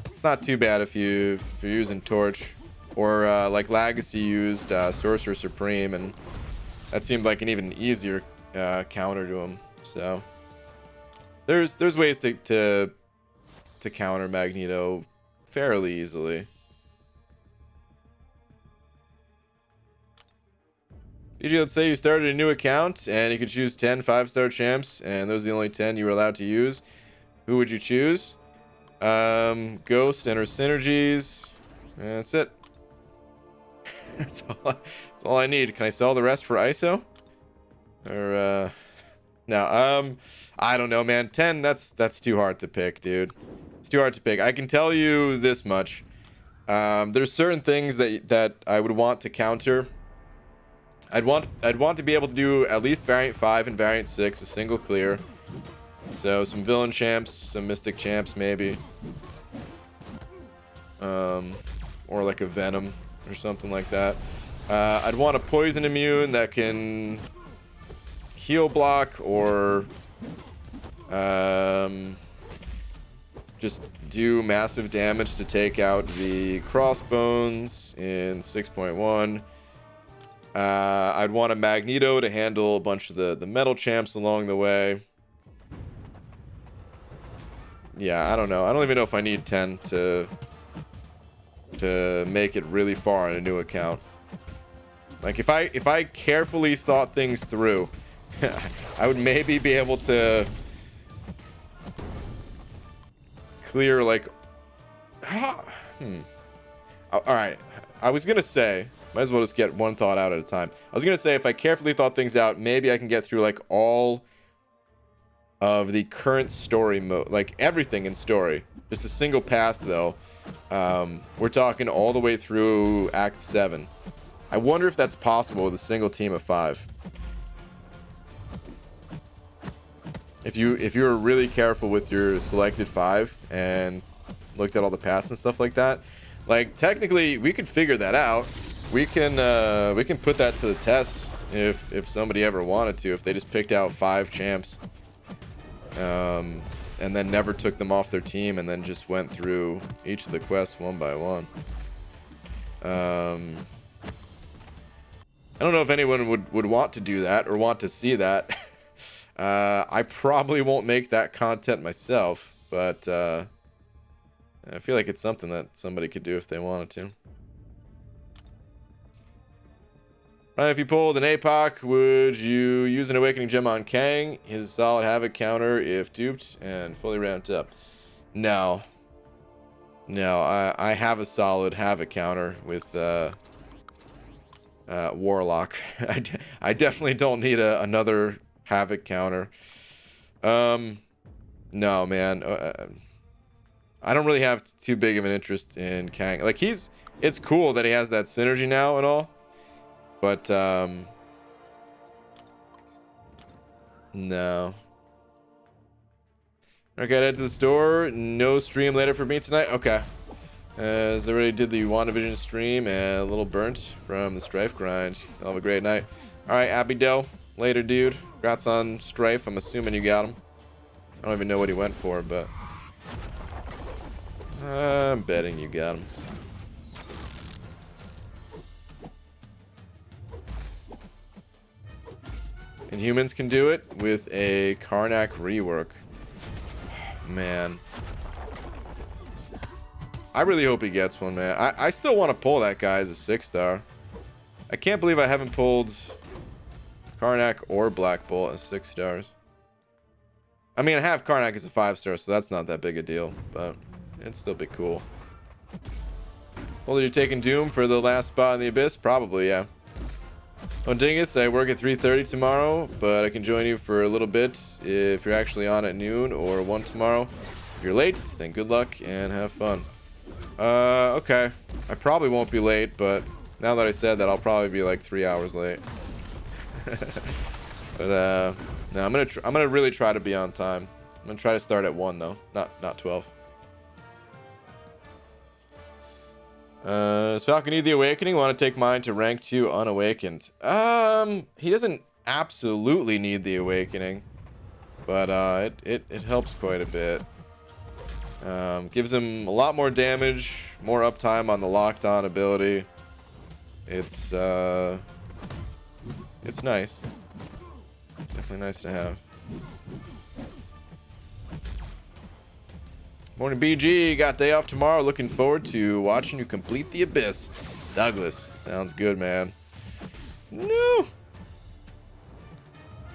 it's not too bad if you're using Torch. Or like Legacy used Sorcerer Supreme, and that seemed like an even easier counter to him. So there's ways to counter Magneto fairly easily. Usually, let's say you started a new account and you could choose 10 5-star champs, and those are the only 10 you were allowed to use. Who would you choose? Ghost and her synergies. And that's it. that's all I need. Can I sell the rest for ISO? Or no, I don't know, man. 10, that's too hard to pick, dude. It's too hard to pick. I can tell you this much. There's certain things that I would want to counter. I'd want to be able to do at least variant 5 and variant 6, a single clear. So some villain champs, some mystic champs maybe. Or like a venom or something like that. I'd want a poison immune that can heal block, or just do massive damage to take out the crossbones in 6.1. I'd want a Magneto to handle a bunch of the metal champs along the way. Yeah, I don't know. I don't even know if I need 10 to make it really far on a new account. Like if I carefully thought things through, I would maybe be able to clear like all right, I was gonna say, might as well just get one thought out at a time. I was gonna say, if I carefully thought things out, maybe I can get through like all of the current story mode, like everything in story, just a single path though. We're talking all the way through Act 7. I wonder if that's possible with a single team of 5. If you were really careful with your selected 5 and looked at all the paths and stuff like that, like technically we could figure that out. We can put that to the test if somebody ever wanted to, if they just picked out 5 champs, and then never took them off their team and then just went through each of the quests one by one. I don't know if anyone would want to do that or want to see that. I probably won't make that content myself, but I feel like it's something that somebody could do if they wanted to. If you pulled an APOC, would you use an Awakening Gem on Kang? His a solid Havoc counter if duped and fully ramped up. No. No, I have a solid Havoc counter with Warlock. I definitely don't need another Havoc counter. No, man. I don't really have too big of an interest in Kang. Like, it's cool that he has that synergy now and all. But, no. Okay, head to the store. No stream later for me tonight. Okay. As I already did the WandaVision stream and a little burnt from the Strife grind. I'll have a great night. Alright, Abido. Later, dude. Congrats on Strife. I'm assuming you got him. I don't even know what he went for, but I'm betting you got him. And humans can do it with a Karnak rework. Man. I really hope he gets one, man. I still want to pull that guy as a 6-star. I can't believe I haven't pulled Karnak or Black Bolt as 6 stars. I mean, I have Karnak as a 5-star, so that's not that big a deal, but it'd still be cool. Well, you're taking Doom for the last spot in the Abyss? Probably, yeah. Oh, Dingus, I work at 3:30 tomorrow, but I can join you for a little bit if you're actually on at noon or 1 tomorrow. If you're late, then good luck and have fun. Okay. I probably won't be late, but now that I said that, I'll probably be like 3 hours late. But no, I'm gonna really try to be on time. I'm gonna try to start at 1 though, not 12. Does Falcon need the awakening? Want to take mine to rank 2 unawakened? He doesn't absolutely need the awakening, but it helps quite a bit. Gives him a lot more damage, more uptime on the locked on ability. It's nice. Definitely nice to have. Morning, BG. Got day off tomorrow. Looking forward to watching you complete the Abyss. Douglas. Sounds good, man. No.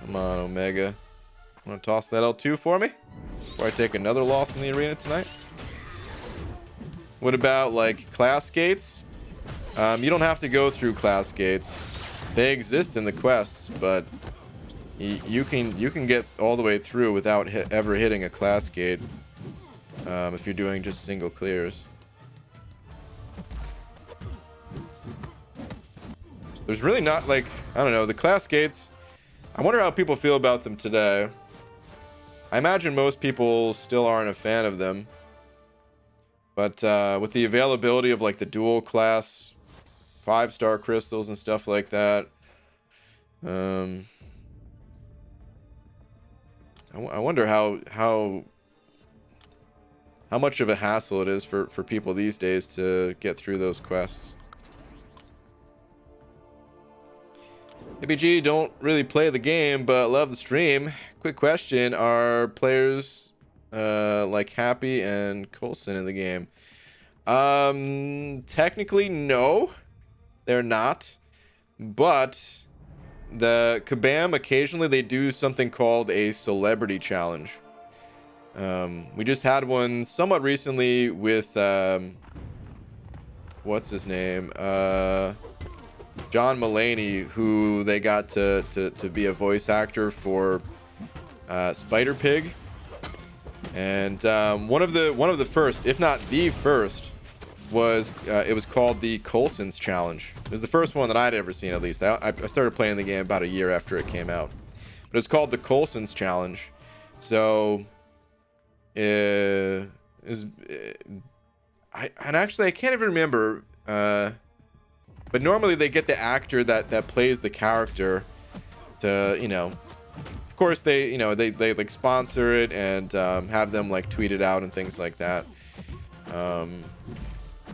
Come on, Omega. Want to toss that L2 for me before I take another loss in the arena tonight? What about, like, class gates? You don't have to go through class gates. They exist in the quests, but you can get all the way through without ever hitting a class gate. If you're doing just single clears. There's really not, like, I don't know, the class gates. I wonder how people feel about them today. I imagine most people still aren't a fan of them. But with the availability of, like, the dual class 5-star crystals and stuff like that, I wonder how much of a hassle it is for people these days to get through those quests. ABG, don't really play the game, but love the stream. Quick question, are players like Happy and Coulson in the game? Technically, no. They're not. But the Kabam, occasionally they do something called a celebrity challenge. We just had one somewhat recently with what's his name, John Mulaney, who they got to be a voice actor for Spider Pig, and one of the first, if not the first, was it was called the Coulson's Challenge. It was the first one that I'd ever seen, at least. I started playing the game about a year after it came out, but it's called the Coulson's Challenge. So actually I can't even remember, but normally they get the actor that plays the character to, you know, of course they like sponsor it and have them like tweet it out and things like that.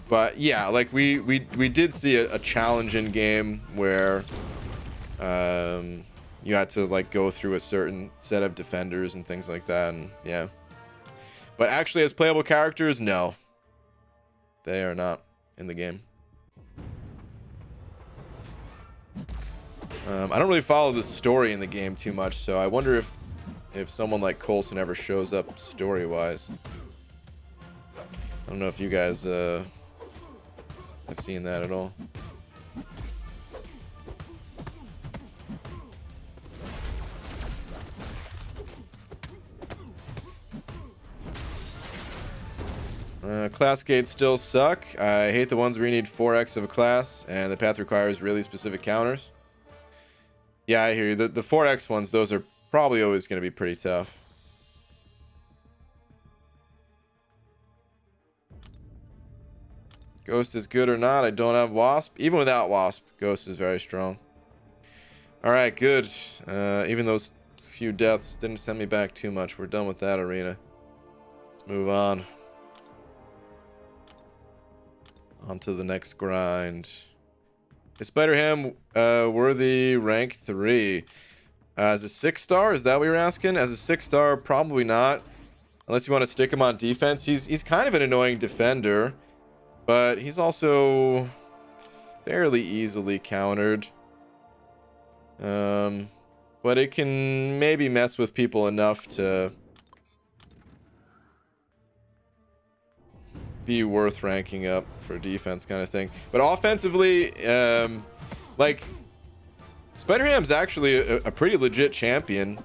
But yeah, like we did see a challenge in game where you had to like go through a certain set of defenders and things like that, and yeah. But actually, as playable characters, no. They are not in the game. I don't really follow the story in the game too much, so I wonder if someone like Coulson ever shows up story-wise. I don't know if you guys have seen that at all. Class gates still suck. I hate the ones where you need 4x of a class and the path requires really specific counters. Yeah, I hear you. The 4x ones, those are probably always going to be pretty tough. Ghost is good or not. I don't have Wasp. Even without Wasp, Ghost is very strong. Alright, good. Even those few deaths didn't send me back too much. We're done with that arena. Let's move on. On to the next grind. Is Spider-Ham worthy rank 3? As a 6-star? Is that what you're asking? As a 6-star, probably not. Unless you want to stick him on defense. He's kind of an annoying defender. But he's also fairly easily countered. But it can maybe mess with people enough to be worth ranking up for defense kind of thing. But offensively, like, Spider-Ham's actually a pretty legit champion,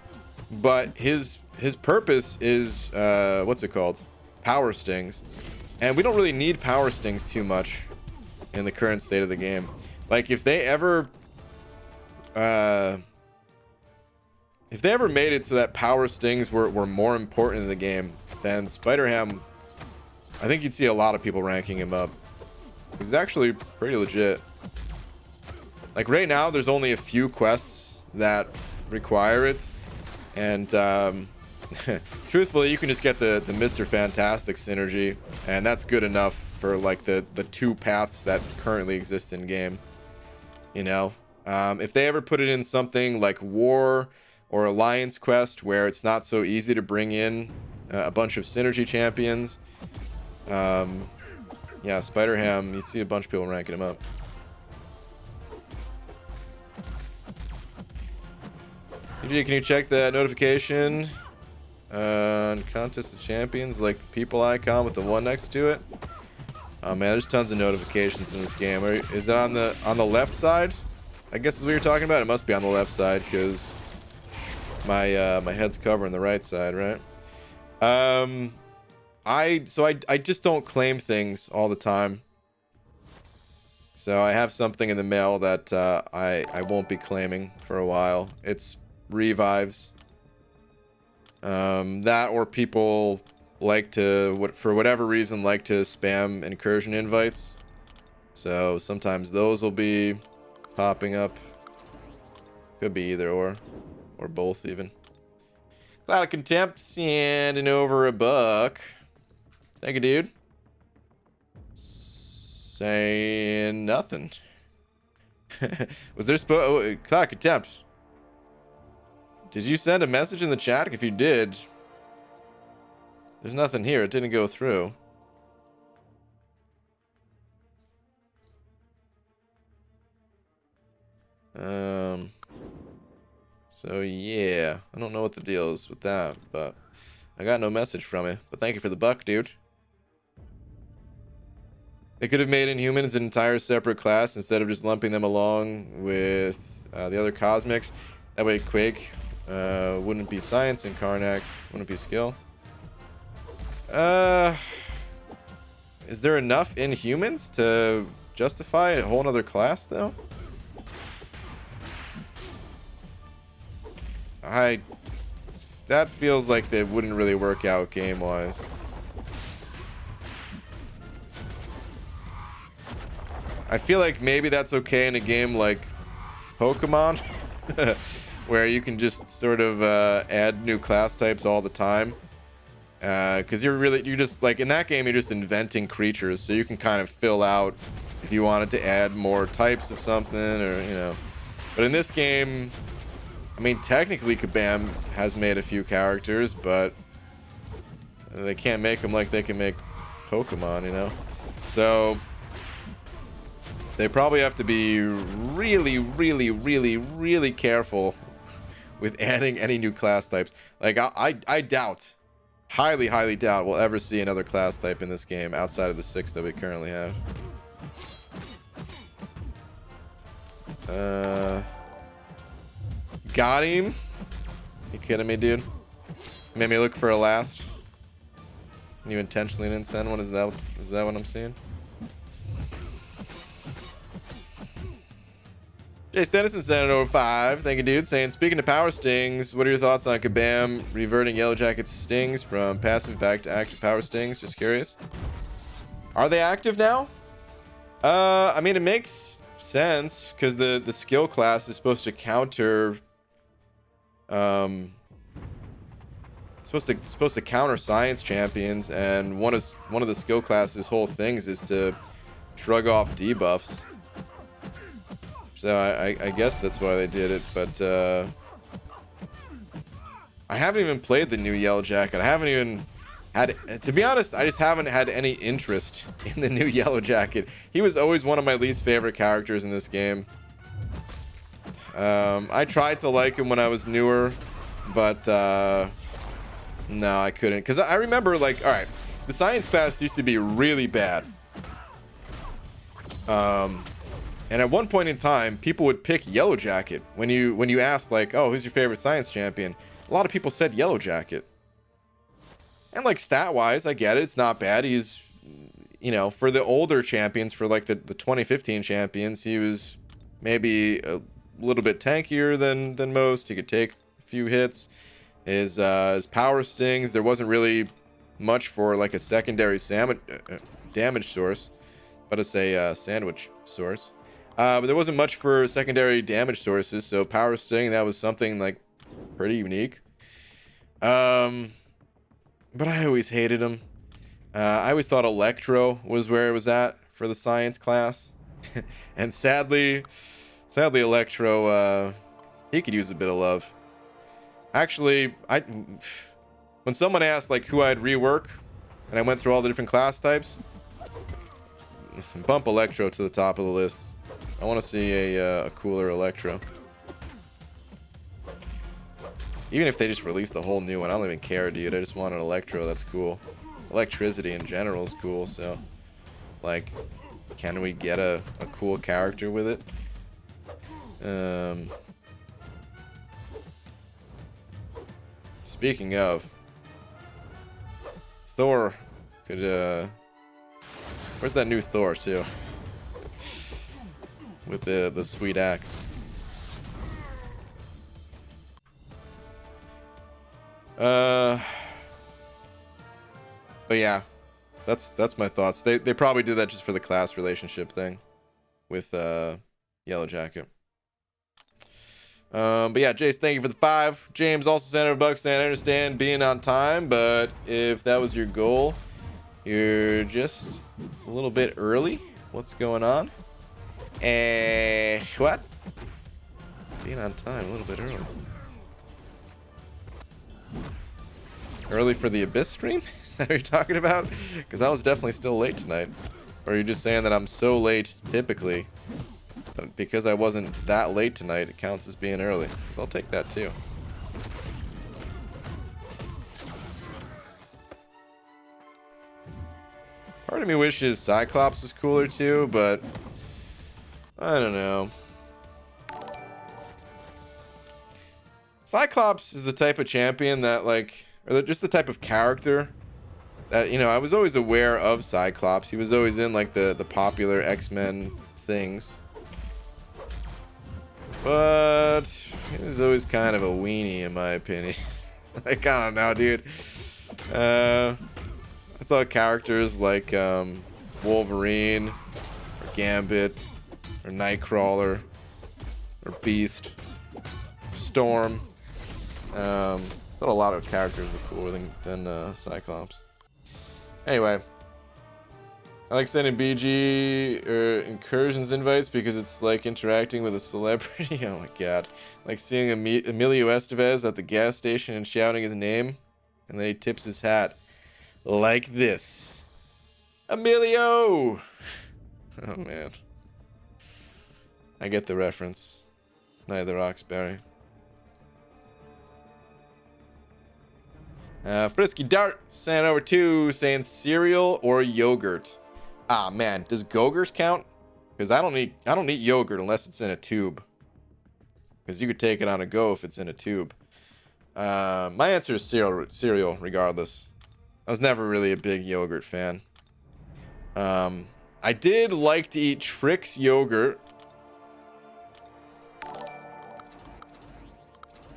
but his purpose is, what's it called? Power stings. And we don't really need power stings too much in the current state of the game. Like, if they ever made it so that power stings were more important in the game, then Spider-Ham, I think you'd see a lot of people ranking him up. He's actually pretty legit. Like right now, there's only a few quests that require it. And truthfully, you can just get the Mr. Fantastic synergy. And that's good enough for like the 2 paths that currently exist in game. You know? If they ever put it in something like War or Alliance Quest, where it's not so easy to bring in a bunch of synergy champions, yeah, Spider-Ham, you see a bunch of people ranking him up. EG, can you check the notification on Contest of Champions, like the people icon with the 1 next to it? Oh man, there's tons of notifications in this game. Is it on the left side? I guess is what you're talking about. It must be on the left side because my my head's covering the right side, right? I just don't claim things all the time. So I have something in the mail that I won't be claiming for a while. It's revives. That or people like to, for whatever reason, like to spam incursion invites. So sometimes those will be popping up. Could be either or both even. Cloud of Contempt, sending over $1. Thank you, dude. Saying nothing. Was there Cloud of Contempt? Did you send a message in the chat? If you did, there's nothing here. It didn't go through. So yeah, I don't know what the deal is with that, but I got no message from you. But thank you for the $1, dude. They could have made Inhumans an entire separate class instead of just lumping them along with the other Cosmics. That way Quake wouldn't be Science and Karnak wouldn't be Skill. Is there enough Inhumans to justify a whole other class though? That feels like they wouldn't really work out game-wise. I feel like maybe that's okay in a game like Pokemon, where you can just sort of add new class types all the time. Because you're just like in that game, you're just inventing creatures, so you can kind of fill out if you wanted to add more types of something, or you know. But in this game, I mean, technically Kabam has made a few characters, but they can't make them like they can make Pokemon, you know? So they probably have to be really, really, really, really careful with adding any new class types. Like, I doubt, highly, highly doubt we'll ever see another class type in this game outside of the 6 that we currently have. Got him? You kidding me, dude? Made me look for a last. You intentionally didn't send one? Is that what I'm seeing? Jace Dennison sent it over 5. Thank you, dude. Saying, speaking of power stings, what are your thoughts on Kabam reverting Yellowjacket's stings from passive back to active power stings? Just curious. Are they active now? I mean, it makes sense because the skill class is supposed to counter. Supposed to counter science champions, and one of the skill class's whole things is to shrug off debuffs. So I guess that's why they did it, but I haven't even played the new Yellowjacket. I haven't even had, to be honest, I just haven't had any interest in the new Yellowjacket. He was always one of my least favorite characters in this game. I tried to like him when I was newer, but no, I couldn't. Because I remember, like, alright, the science class used to be really bad. And at one point in time, people would pick Yellowjacket. When you asked, like, oh, who's your favorite science champion? A lot of people said Yellowjacket. And, like, stat-wise, I get it. It's not bad. He's, you know, for the older champions, for, like, the 2015 champions, he was maybe a little bit tankier than most. He could take a few hits. His power stings, there wasn't really much for, like, a secondary damage source. But it's a sandwich source. But there wasn't much for secondary damage sources, so power sting, that was something like pretty unique. But I always hated him. I always thought Electro was where it was at for the science class. And sadly Electro, he could use a bit of love. Actually, when someone asked like who I'd rework, and I went through all the different class types, bump Electro to the top of the list. I want to see a cooler Electro. Even if they just released a whole new one, I don't even care, dude. I just want an Electro that's cool. Electricity in general is cool, so like, can we get a cool character with it? Speaking of, Thor could where's that new Thor too? With the sweet axe. But yeah, that's my thoughts. They probably did that just for the class relationship thing with Yellowjacket. But yeah, Jace, thank you for the 5. James also sent over $1 saying, I understand being on time, but if that was your goal, you're just a little bit early. What's going on? What? Being on time, a little bit early. Early for the Abyss stream? Is that what you're talking about? Because I was definitely still late tonight. Or are you just saying that I'm so late typically? But because I wasn't that late tonight, it counts as being early. So I'll take that too. Part of me wishes Cyclops was cooler too, but I don't know. Cyclops is the type of champion that, like, or just the type of character that, you know, I was always aware of Cyclops. He was always in, like, the popular X-Men things. But he was always kind of a weenie, in my opinion. Like, I don't know, dude. I thought characters like Wolverine, or Gambit, or Nightcrawler, or Beast, Storm. I thought a lot of characters were cooler than Cyclops. Anyway, I like sending BG or incursions invites because it's like interacting with a celebrity. Oh my god. Like seeing Emilio Estevez at the gas station and shouting his name, and then he tips his hat like this. Emilio! Oh man. I get the reference. Neither Roxbury. Frisky Dart sent over 2 saying cereal or yogurt. Ah man, does Go-Gurt count? Because I don't eat yogurt unless it's in a tube. Because you could take it on a go if it's in a tube. My answer is cereal regardless. I was never really a big yogurt fan. I did like to eat Trix yogurt,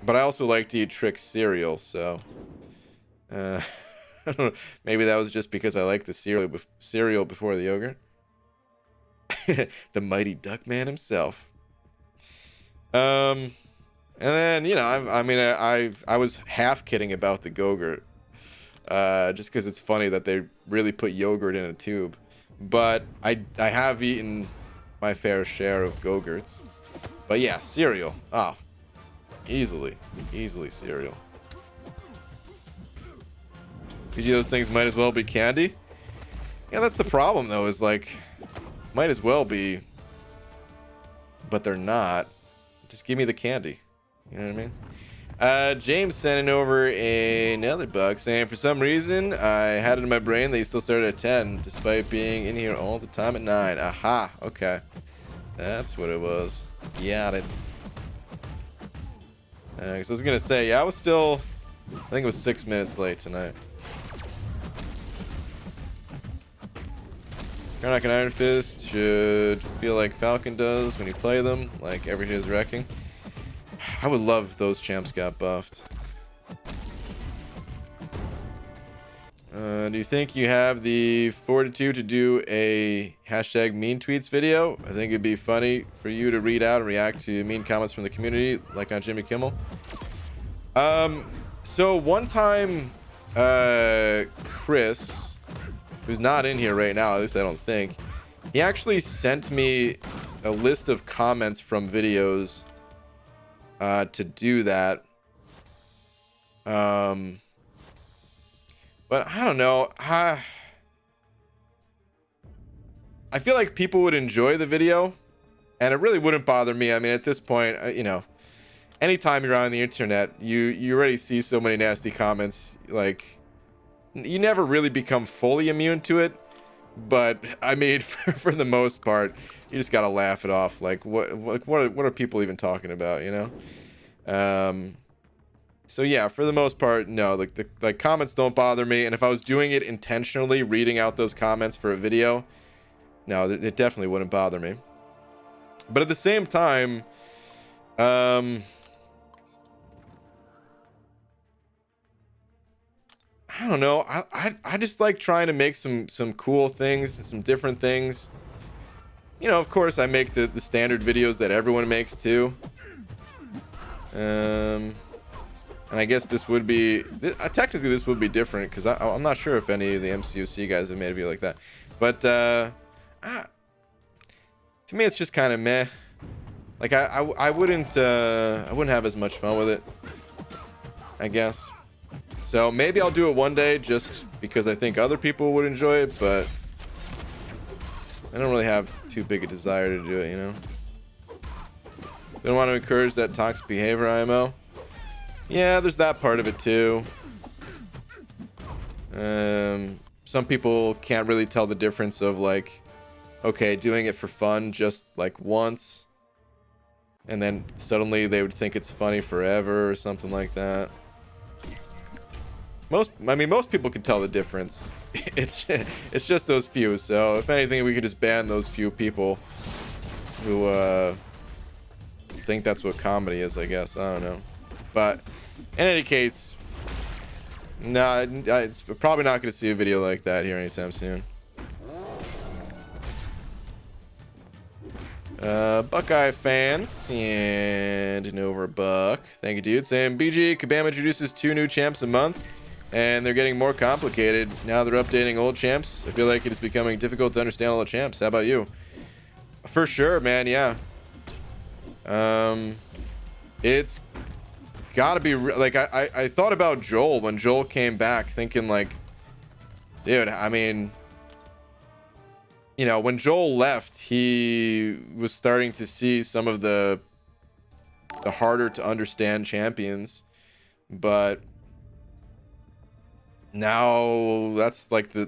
but I also like to eat Trix cereal, so I don't know, maybe that was just because I like the cereal before the yogurt. The mighty Duckman himself. And then, you know, I was half kidding about the Go-Gurt, just because it's funny that they really put yogurt in a tube. But I have eaten my fair share of Go-Gurts. But yeah, cereal. Oh, easily cereal. PG, those things might as well be candy. Yeah, that's the problem though, is like, might as well be, but they're not. Just give me the candy. You know what I mean? James sending over another bug saying, for some reason, I had it in my brain that you still started at 10, despite being in here all the time at 9. Aha, okay. That's what it was. Got it. 'Cause I was gonna say, yeah, I was still, I think it was 6 minutes late tonight. Karnak and Iron Fist should feel like Falcon does when you play them, like every day's wrecking. I would love those champs got buffed. Do you think you have the fortitude to do a hashtag mean tweets video? I think it'd be funny for you to read out and react to mean comments from the community, like on Jimmy Kimmel. So one time, Chris, who's not in here right now, at least I don't think, he actually sent me a list of comments from videos to do that. But I don't know. I feel like people would enjoy the video, and it really wouldn't bother me. I mean, at this point, you know, anytime you're on the internet, you already see so many nasty comments. Like, you never really become fully immune to it. But I mean, for the most part, you just gotta laugh it off. Like, what are people even talking about? You know. So yeah, for the most part, no. Like the comments don't bother me, and if I was doing it intentionally, reading out those comments for a video, no, it definitely wouldn't bother me. But at the same time, I don't know. I just like trying to make some cool things, some different things. You know, of course, I make the standard videos that everyone makes too. And I guess this would be technically this would be different because I'm not sure if any of the MCOC guys have made a video like that. But to me, it's just kind of meh. Like I wouldn't have as much fun with it, I guess. So maybe I'll do it one day just because I think other people would enjoy it, but I don't really have too big a desire to do it, you know. Don't want to encourage that toxic behavior, IMO. Yeah, there's that part of it too. Some people can't really tell the difference of like, okay, doing it for fun just like once, and then suddenly they would think it's funny forever or something like that. I mean, most people can tell the difference. It's just those few. So if anything, we could just ban those few people who think that's what comedy is, I guess. I don't know. But in any case, nah, it's probably not going to see a video like that here anytime soon. Buckeye fans, sending over a buck. Thank you, dude. Saying BG Kabam introduces 2 new champs a month, and they're getting more complicated. Now they're updating old champs. I feel like it is becoming difficult to understand all the champs. How about you? For sure, man. Yeah. It's gotta be like I thought about Joel when Joel came back, thinking like, dude, I mean, you know, when Joel left, he was starting to see some of the harder to understand champions, but now that's like the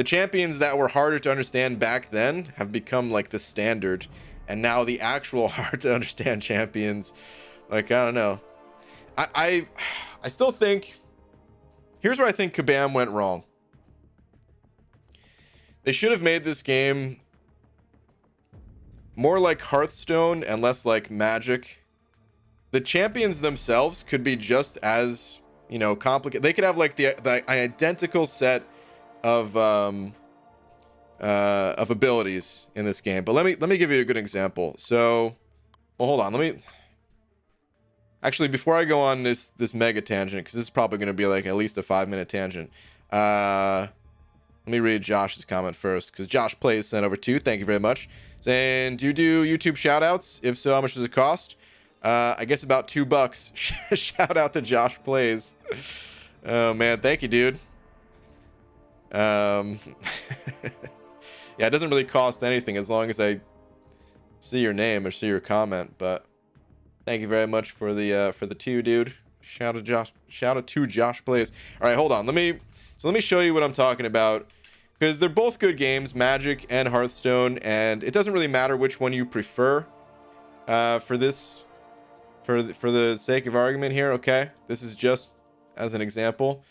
champions that were harder to understand back then have become like the standard, and now the actual hard to understand champions, like, I don't know. I still think, Here's where I think Kabam went wrong. They should have made this game more like Hearthstone and less like Magic. The champions themselves could be just as, you know, complicated. They could have like an identical set of abilities in this game. But let me give you a good example. So, well, hold on. Actually, before I go on this mega tangent, because this is probably going to be like at least a 5-minute tangent. Let me read Josh's comment first, because Josh Plays sent over 2. Thank you very much. Saying, do you do YouTube shout-outs? If so, how much does it cost? I guess about $2. Shout out to Josh Plays. Oh, man. Thank you, dude. Yeah, it doesn't really cost anything as long as I see your name or see your comment, but thank you very much for the 2, dude. Shout out to Josh Plays. All right, hold on. Let me show you what I'm talking about, because they're both good games, Magic and Hearthstone, and it doesn't really matter which one you prefer for the sake of argument here. Okay, this is just as an example.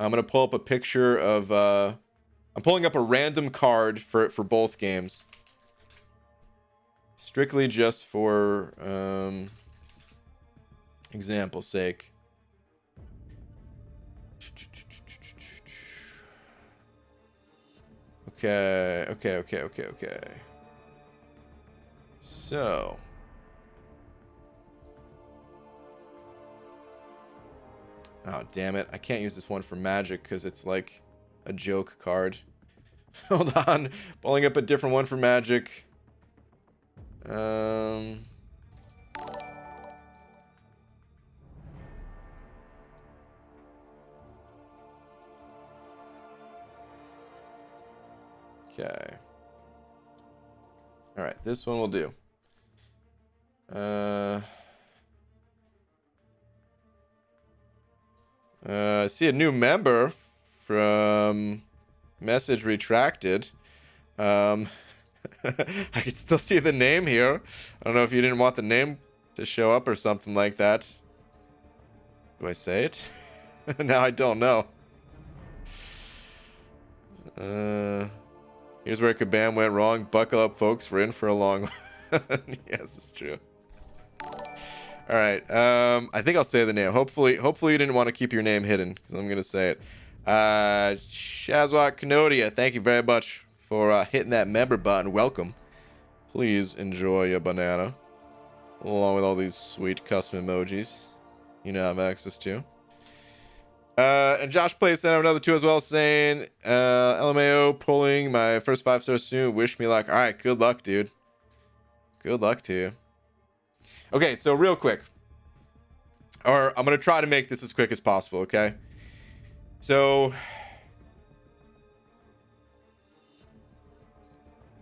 I'm gonna pull up a picture of I'm pulling up a random card for both games, strictly just for example's sake. Okay. So, oh damn it, I can't use this one for Magic because it's like a joke card. Hold on, pulling up a different one for Magic. Okay. All right, this one will do. I see a new member from message retracted. I can still see the name here. I don't know if you didn't want the name to show up or something like that. Do I say it? Now I don't know. Here's where Kabam went wrong. Buckle up, folks. We're in for a long one. Yes, it's true. All right. I think I'll say the name. Hopefully you didn't want to keep your name hidden, because I'm going to say it. Shazwat Kanodia, thank you very much for hitting that member button. Welcome. Please enjoy your banana, along with all these sweet custom emojis you now have access to. And Josh Plays sent out another 2 as well, saying, LMAO pulling my first 5-star soon. Wish me luck. All right, good luck, dude. Good luck to you. Okay, so real quick. Or I'm going to try to make this as quick as possible, okay? So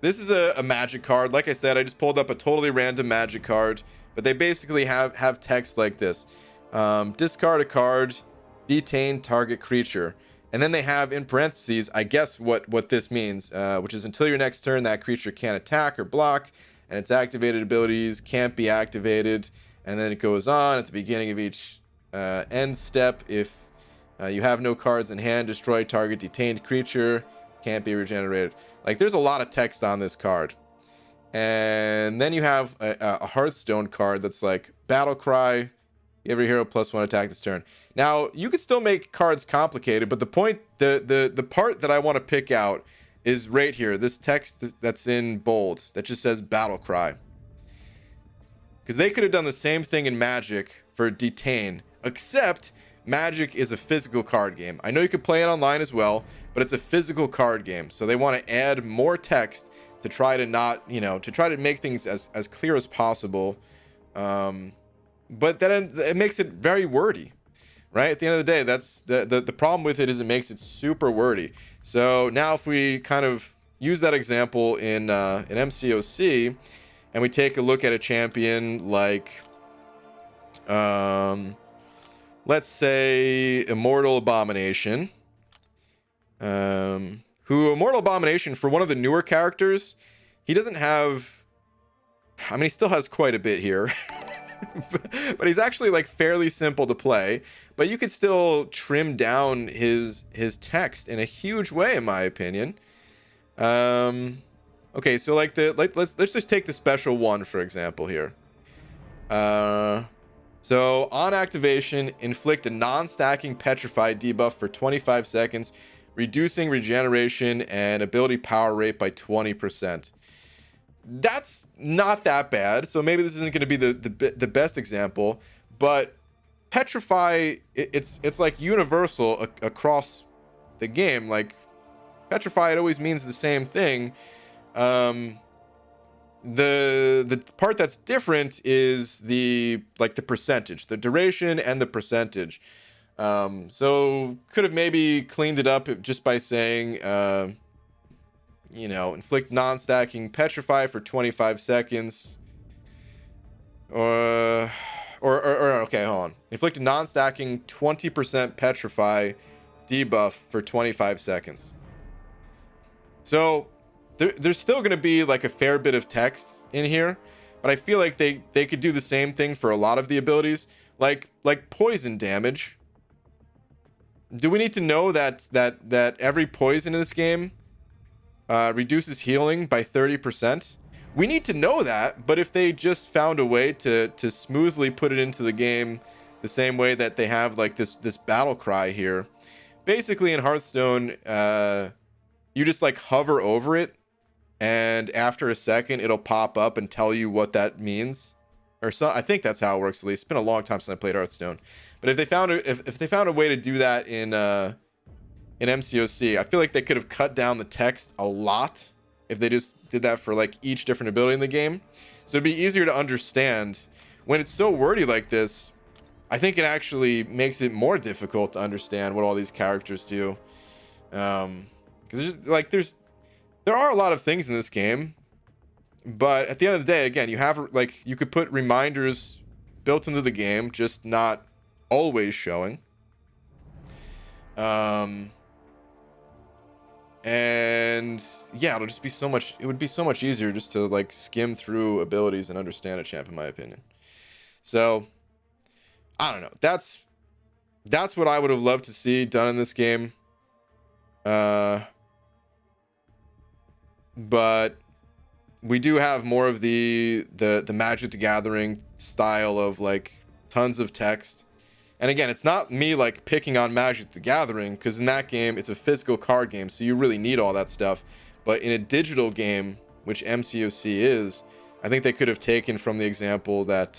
this is a Magic card. Like I said, I just pulled up a totally random Magic card, but they basically have text like this. Discard a card, detain target creature. And then they have in parentheses, I guess what this means, which is until your next turn, that creature can't attack or block, and its activated abilities can't be activated. And then it goes on at the beginning of each end step. If you have no cards in hand, destroy target detained creature, can't be regenerated. Like, there's a lot of text on this card. And then you have a Hearthstone card that's like Battle Cry. Every hero +1 attack this turn. Now, you could still make cards complicated, but the point, the part that I want to pick out is right here. This text that's in bold that just says Battle Cry. Because they could have done the same thing in Magic for Detain, except Magic is a physical card game. I know you could play it online as well, but it's a physical card game. So they want to add more text to try to not, to try to make things as clear as possible. But then it makes it very wordy, right? At the end of the day, that's the problem with it is it makes it super wordy. So now if we kind of use that example in MCOC, and we take a look at a champion like, let's say Immortal Abomination, who Immortal Abomination, for one of the newer characters, he doesn't have, I mean, he still has quite a bit here. but he's actually like fairly simple to play. But you could still trim down his text in a huge way, in my opinion. Okay, so like let's just take the special one for example here. So on activation, inflict a non-stacking petrify debuff for 25 seconds, reducing regeneration and ability power rate by 20%. That's not that bad. So maybe this isn't going to be the best example, but petrify, it's like universal across the game. Like petrify, it always means the same thing. The part that's different is the percentage, the duration and the percentage. So could have maybe cleaned it up just by saying, inflict non-stacking petrify for 25 seconds. Or okay, hold on. Inflict a non-stacking 20% petrify debuff for 25 seconds. So there's still going to be like a fair bit of text in here, but I feel like they could do the same thing for a lot of the abilities, like poison damage. Do we need to know that every poison in this game reduces healing by 30%? We need to know that, but if they just found a way to smoothly put it into the game the same way that they have like this battle cry here, basically in Hearthstone, you just like hover over it, and after a second it'll pop up and tell you what that means, or so. I think that's how it works. At least it's been a long time since I played Hearthstone, but if they found a way to do that in MCOC, I feel like they could have cut down the text a lot if they just did that for like each different ability in the game. So it'd be easier to understand. When it's so wordy like this, I think it actually makes it more difficult to understand what all these characters do. Because there are a lot of things in this game, but at the end of the day, again, you could put reminders built into the game, just not always showing. And yeah, it would be so much easier just to like skim through abilities and understand a champ, in my opinion. So I don't know. That's what I would have loved to see done in this game. But we do have more of the Magic the Gathering style of like tons of text. And again, it's not me like picking on Magic the Gathering, because in that game it's a physical card game, so you really need all that stuff. But in a digital game, which MCOC is, I think they could have taken from the example that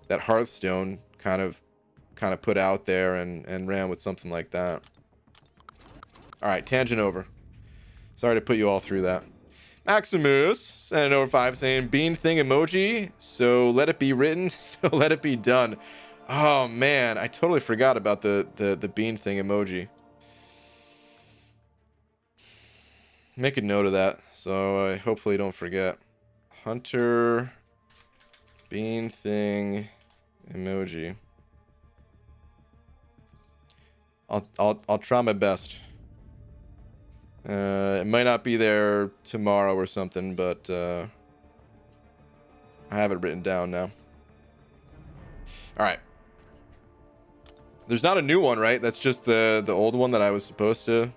that Hearthstone kind of put out there and ran with something like that. All right, tangent over. Sorry to put you all through that. Maximus sent over 5 saying bean thing emoji, so let it be written, so let it be done. Oh man, I totally forgot about the bean thing emoji. Make a note of that, so I hopefully don't forget. Hunter bean thing emoji. I'll try my best. It might not be there tomorrow or something, but I have it written down now. All right. There's not a new one, right? That's just the old one that I was supposed to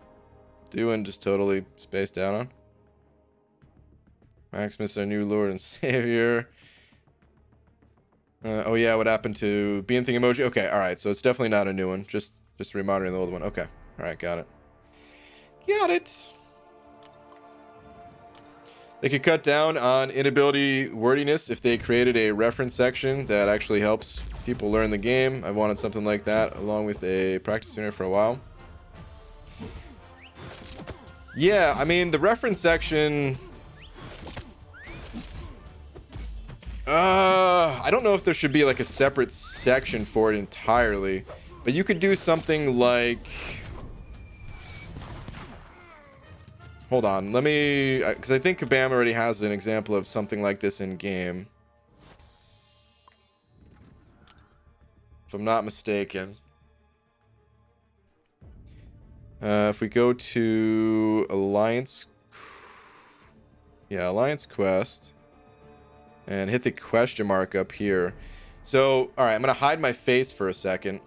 do and just totally spaced out on. Maximus, our new Lord and Savior. Oh yeah, what happened to being thing emoji? Okay, all right. So it's definitely not a new one. Just remonitoring the old one. Okay. All right, got it. Got it. They could cut down on inability wordiness if they created a reference section that actually helps people learn the game. I wanted something like that along with a practice center for a while. Yeah, I mean, the reference section... I don't know if there should be like a separate section for it entirely, but you could do something like... Hold on, let me... Because I think Kabam already has an example of something like this in game. If I'm not mistaken. If we go to Alliance... Yeah, Alliance Quest. and hit the question mark up here. So, all right, I'm going to hide my face for a second.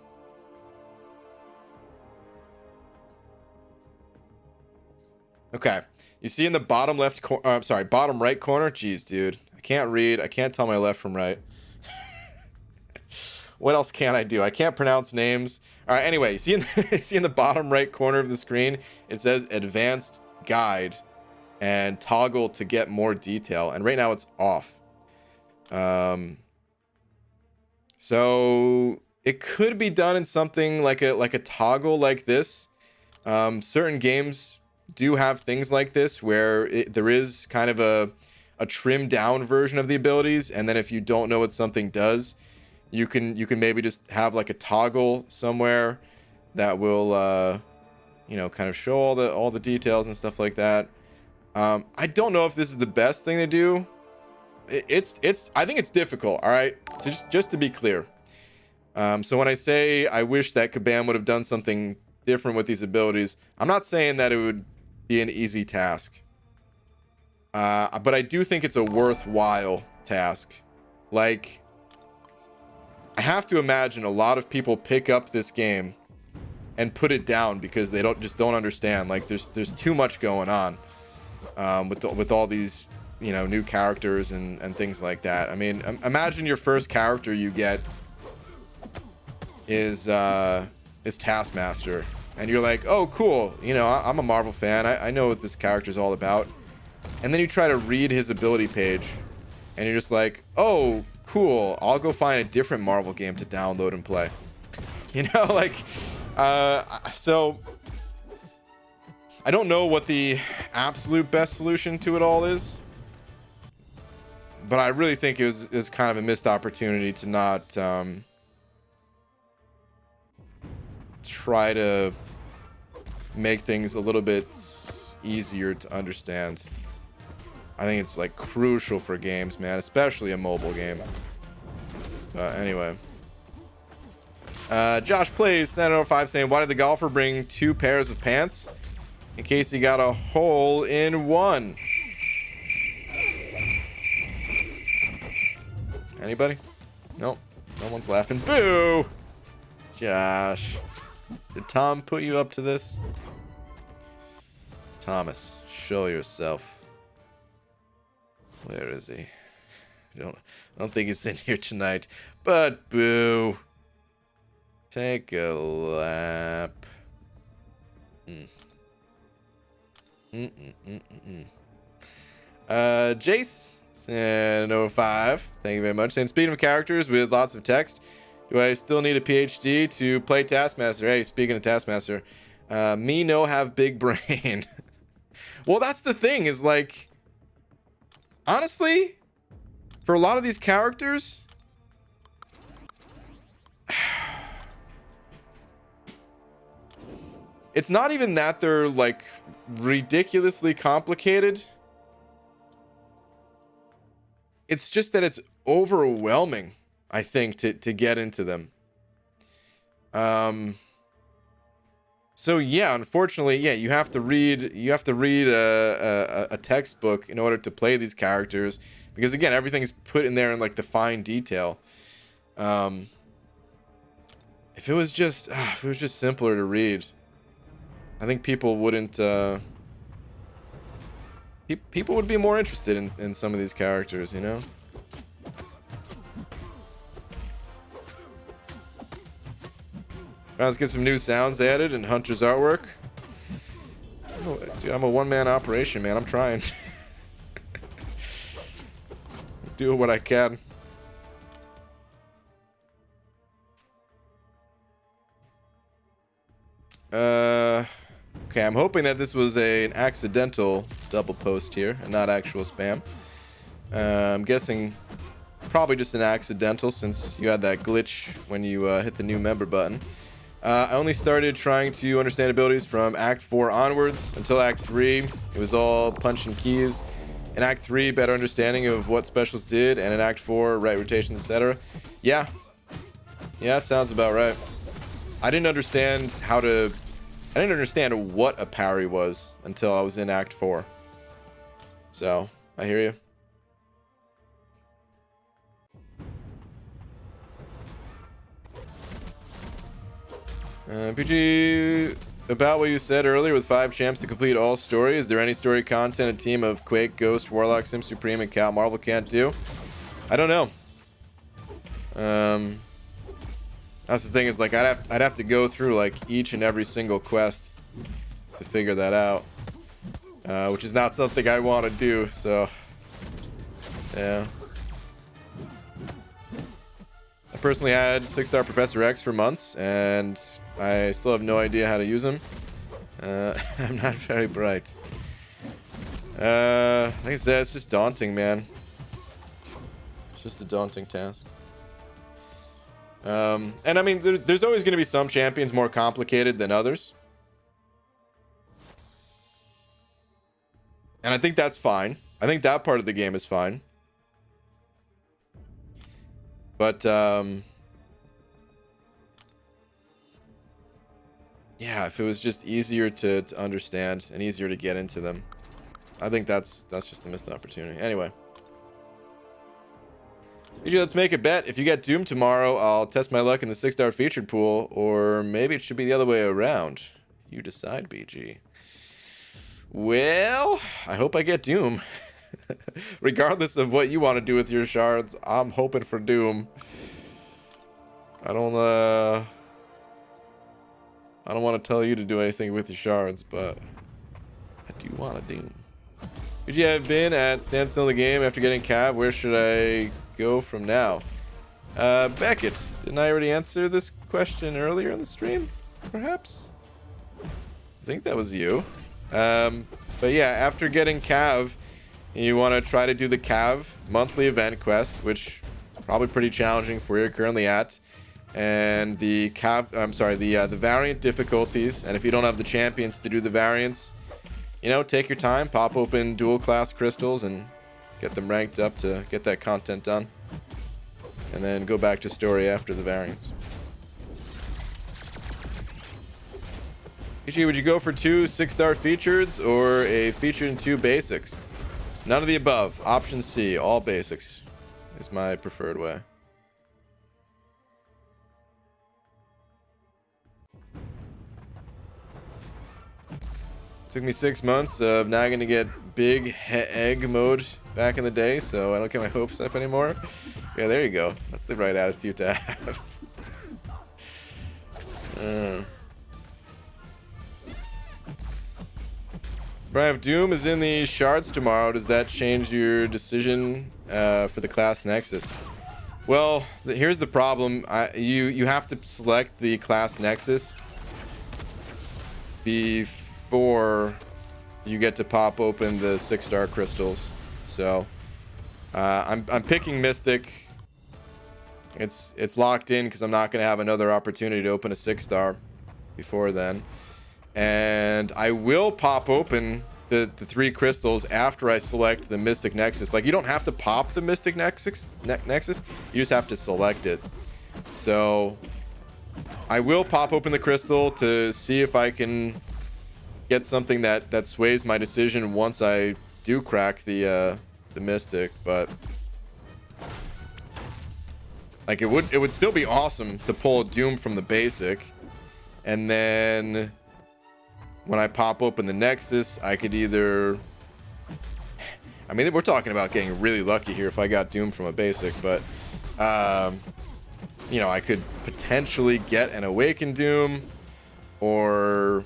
Okay. You see in the bottom left corner, I'm sorry, bottom right corner? Jeez, dude. I can't read. I can't tell my left from right. What else can I do? I can't pronounce names. All right, anyway, you see in the bottom right corner of the screen, it says advanced guide and toggle to get more detail. And right now it's off. So it could be done in something like a toggle like this. Certain games do have things like this where there is kind of a trimmed down version of the abilities, and then if you don't know what something does, you can maybe just have like a toggle somewhere that will kind of show all the details and stuff like that. I don't know if this is the best thing to do. I think it's difficult. All right, so just to be clear. So when I say I wish that Kabam would have done something different with these abilities, I'm not saying that it would be an easy task. But I do think it's a worthwhile task. Like, I have to imagine a lot of people pick up this game and put it down because they don't understand. Like, there's too much going on with all these new characters and things like that. I mean, imagine your first character you get is Taskmaster, and you're like, oh cool, I'm a Marvel fan, I know what this character's all about. And then you try to read his ability page and you're just like, oh cool, I'll go find a different Marvel game to download and play. So I don't know what the absolute best solution to it all is, but I really think it was kind of a missed opportunity to not try to make things a little bit easier to understand. I think it's like crucial for games, man, especially a mobile game. But anyway, Josh Plays Senator 5 saying, why did the golfer bring 2 pairs of pants? In case he got a hole in one. Anybody? Nope. No one's laughing. Boo! Josh. Did Tom put you up to this? Thomas, show yourself. Where is he? I don't think he's in here tonight. But boo. Take a lap. Jace no 5. Thank you very much. And speaking of characters with lots of text, do I still need a PhD to play Taskmaster? Hey, speaking of Taskmaster, me no have big brain. Well, that's the thing, is like, honestly, for a lot of these characters, it's not even that they're like ridiculously complicated. It's just that it's overwhelming, I think, to get into them. So yeah, unfortunately, yeah, you have to read a textbook in order to play these characters, because again, everything is put in there in like the fine detail. If it was just simpler to read, I think people wouldn't people would be more interested in some of these characters, Let's get some new sounds added in Hunter's artwork. Oh, dude, I'm a one-man operation, man. I'm trying. Doing what I can. Okay, I'm hoping that this was an accidental double post here and not actual spam. I'm guessing probably just an accidental, since you had that glitch when you hit the new member button. I only started trying to understand abilities from Act 4 onwards. Until Act 3, it was all punching keys. In Act 3, better understanding of what specials did, and in Act 4, right rotations, etc. Yeah, that sounds about right. I didn't understand what a parry was until I was in Act 4. So, I hear you. PG, about what you said earlier with 5 champs to complete all story, is there any story content a team of Quake, Ghost, Warlock, Sim Supreme, and Cal Marvel can't do? I don't know. That's the thing, is like I'd have to go through like each and every single quest to figure that out, which is not something I want to do. So yeah, I personally had 6-star Professor X for months, and I still have no idea how to use him. I'm not very bright. Like I said, it's just daunting, man. It's just a daunting task. And I mean, there's always going to be some champions more complicated than others. And I think that's fine. I think that part of the game is fine. But, yeah, if it was just easier to understand and easier to get into them, I think that's just a missed opportunity. Anyway. BG, let's make a bet. If you get Doom tomorrow, I'll test my luck in the 6-star featured pool, or maybe it should be the other way around. You decide, BG. Well, I hope I get Doom. Regardless of what you want to do with your shards, I'm hoping for Doom. I don't want to tell you to do anything with your shards, but I do want to Doom. BG, I've been at standstill in the game after getting Cav. Where should I go from now? Beckett, didn't I already answer this question earlier in the stream? Perhaps? I think that was you. But yeah, after getting Cav, you want to try to do the Cav monthly event quest, which is probably pretty challenging for where you're currently at. And the the variant difficulties. And if you don't have the champions to do the variants, you know, take your time, pop open dual class crystals and get them ranked up to get that content done. And then go back to story after the variants. PG, would you go for 2 6-star features or a featured and 2 basics? None of the above. Option C, all basics is my preferred way. Took me 6 months of nagging to get big egg mode back in the day, so I don't get my hopes up anymore. Yeah, there you go. That's the right attitude to have. Brian, if Doom is in the shards tomorrow, does that change your decision for the class Nexus? Well, here's the problem. You have to select the class Nexus before you get to pop open the 6-star crystals. So I'm picking Mystic. It's locked in because I'm not going to have another opportunity to open a 6-star before then. And I will pop open the 3 crystals after I select the Mystic Nexus. Like, you don't have to pop the Mystic Nexus. You just have to select it. So I will pop open the crystal to see if I can get something that sways my decision once I do crack the Mystic. But like, it would still be awesome to pull Doom from the basic, and then when I pop open the Nexus, I could either... I mean, we're talking about getting really lucky here if I got Doom from a basic, but you know, I could potentially get an Awakened Doom, or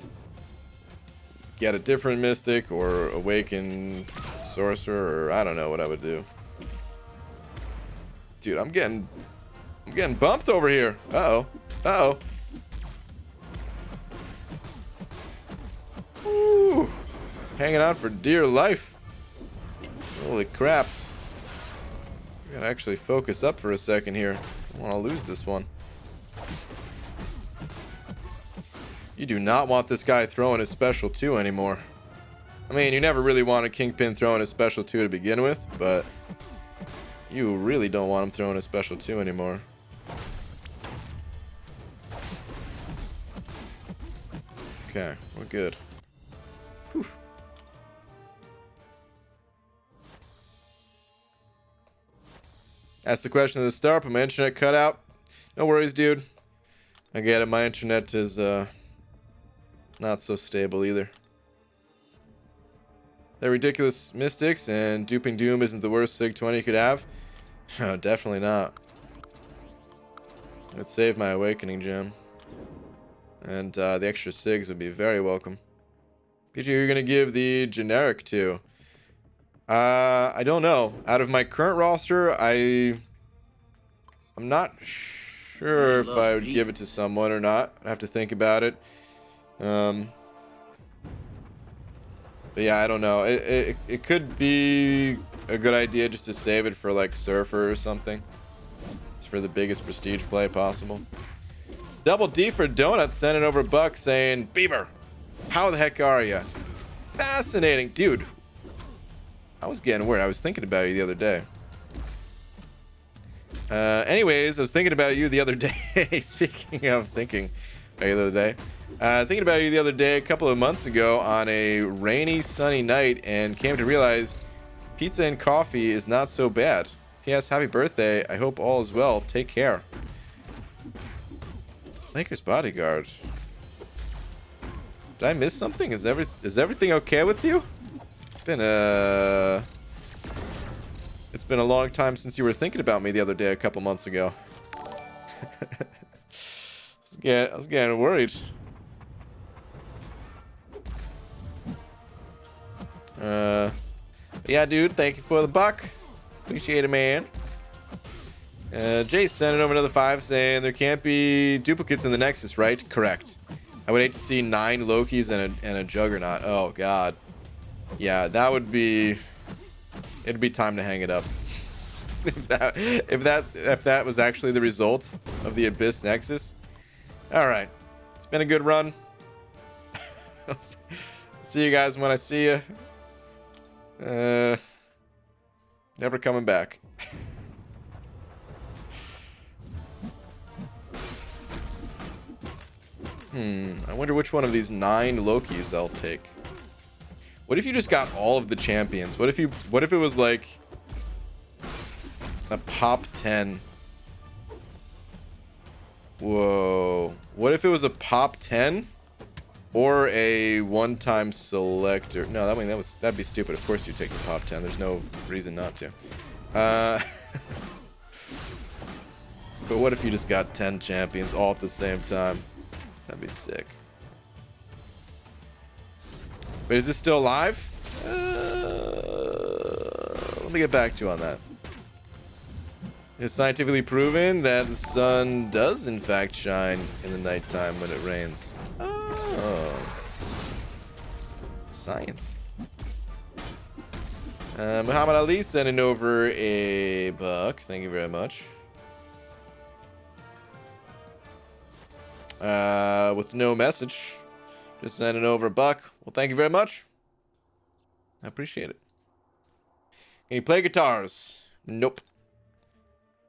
get a different Mystic, or Awakened Sorcerer, or I don't know what I would do. Dude, I'm getting bumped over here. Uh-oh. Uh-oh. Ooh, hanging out for dear life. Holy crap. I gotta actually focus up for a second here. I don't want to lose this one. You do not want this guy throwing his special 2 anymore. I mean, you never really wanted Kingpin throwing his special 2 to begin with, but you really don't want him throwing his special 2 anymore. Okay, we're good. Whew. Asked the question at the start, but my internet cut out. No worries, dude. I get it. My internet is not so stable either. They're ridiculous mystics, and duping Doom isn't the worst Sig 20 you could have. No, definitely not. Let's save my Awakening Gem. And the extra Sigs would be very welcome. PG, who are you going to give the generic to? I don't know. Out of my current roster, I'm not sure if I would give it to someone or not. I'd have to think about it. But yeah, I don't know. It could be a good idea just to save it for like Surfer or something. It's for the biggest prestige play possible. Double D for Donut sending over Buck saying, Beaver, how the heck are you? Fascinating. Dude, I was getting weird. I was thinking about you the other day. Anyways, I was thinking about you the other day. Speaking of thinking about you the other day. Thinking about you the other day a couple of months ago on a rainy, sunny night, and came to realize pizza and coffee is not so bad. P.S. Happy birthday. I hope all is well. Take care. Lakers bodyguard. Did I miss something? Is everything okay with you? It's been a long time since you were thinking about me the other day a couple months ago. I was getting worried. Yeah, dude, thank you for the buck. Appreciate it, man. Jay sending over another 5 saying there can't be duplicates in the Nexus, right? Correct. I would hate to see 9 Lokis and a Juggernaut. Oh god. Yeah, that would be. It'd be time to hang it up. if that was actually the result of the Abyss Nexus. All right, it's been a good run. See you guys when I see you. Never coming back. I wonder which one of these 9 Lokis I'll take. What if you just got all of the champions? What if it was like a pop 10? Whoa. What if it was a pop 10 or a one-time selector? No, that'd be stupid. Of course you take the pop 10. There's no reason not to. But what if you just got 10 champions all at the same time? That'd be sick. But is this still live? Let me get back to you on that. It's scientifically proven that the sun does in fact shine in the nighttime when it rains. Oh. Science. Muhammad Ali sending over a buck. Thank you very much. With no message. Just sending over a buck. Well, thank you very much. I appreciate it. Can you play guitars? Nope.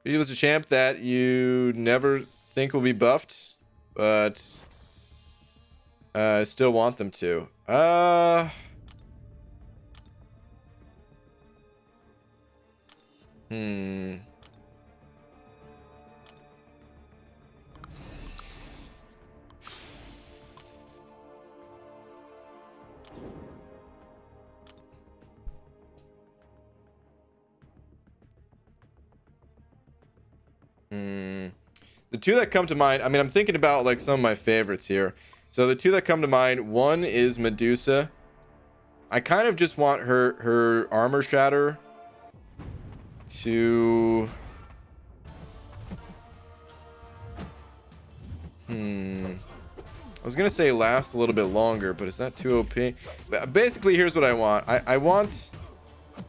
He was a champ that you never think will be buffed, but still want them to. The two that come to mind, I mean, I'm thinking about like some of my favorites here. So the two that come to mind, one is Medusa. I kind of just want her armor shatter to I was gonna say last a little bit longer, but is that too OP? But basically, here's what I want. I want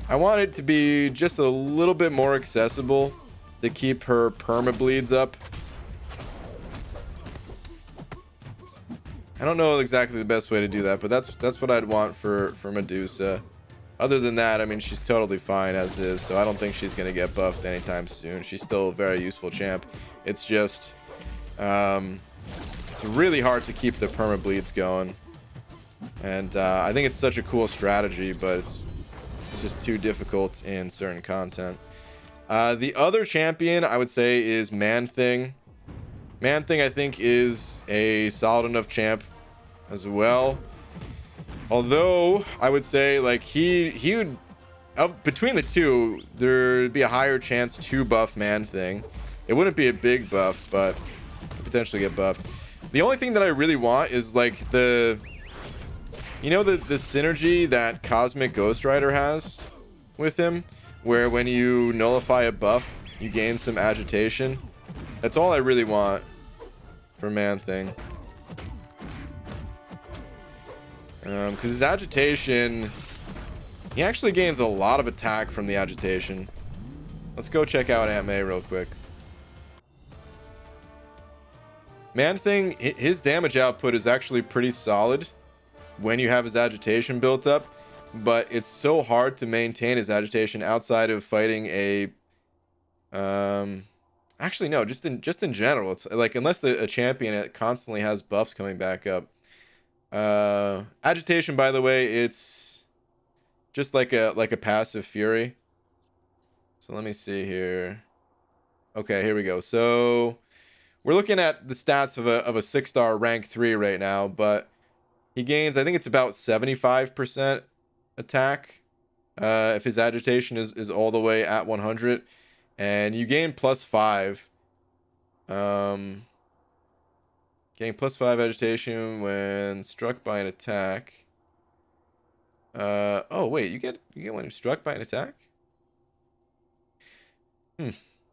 it to be just a little bit more accessible to keep her perma bleeds up. I don't know exactly the best way to do that, but that's what I'd want for Medusa. Other than that, I mean, she's totally fine as is, so I don't think she's gonna get buffed anytime soon. She's still a very useful champ. It's just it's really hard to keep the perma bleeds going, and I think it's such a cool strategy, but it's just too difficult in certain content. The other champion I would say is Man Thing. Man Thing, I think, is a solid enough champ as well. Although I would say like he would, between the two, there'd be a higher chance to buff Man Thing. It wouldn't be a big buff, but potentially get buffed. The only thing that I really want is like the synergy that Cosmic Ghost Rider has with him, where when you nullify a buff, you gain some agitation. That's all I really want for Man Thing. Because his agitation, he actually gains a lot of attack from the agitation. Let's go check out Aunt May real quick. Man Thing, his damage output is actually pretty solid when you have his agitation built up, but it's so hard to maintain his agitation outside of fighting a actually no, just in general. It's like unless a champion constantly has buffs coming back up. Agitation, by the way, it's just like a passive fury. So let me see here. Okay, here we go. So we're looking at the stats of a 6-star rank 3 right now, but he gains, I think it's about 75% attack if his agitation is all the way at 100, and you gain +5. Getting +5 agitation when struck by an attack. Oh wait, you get when you're struck by an attack?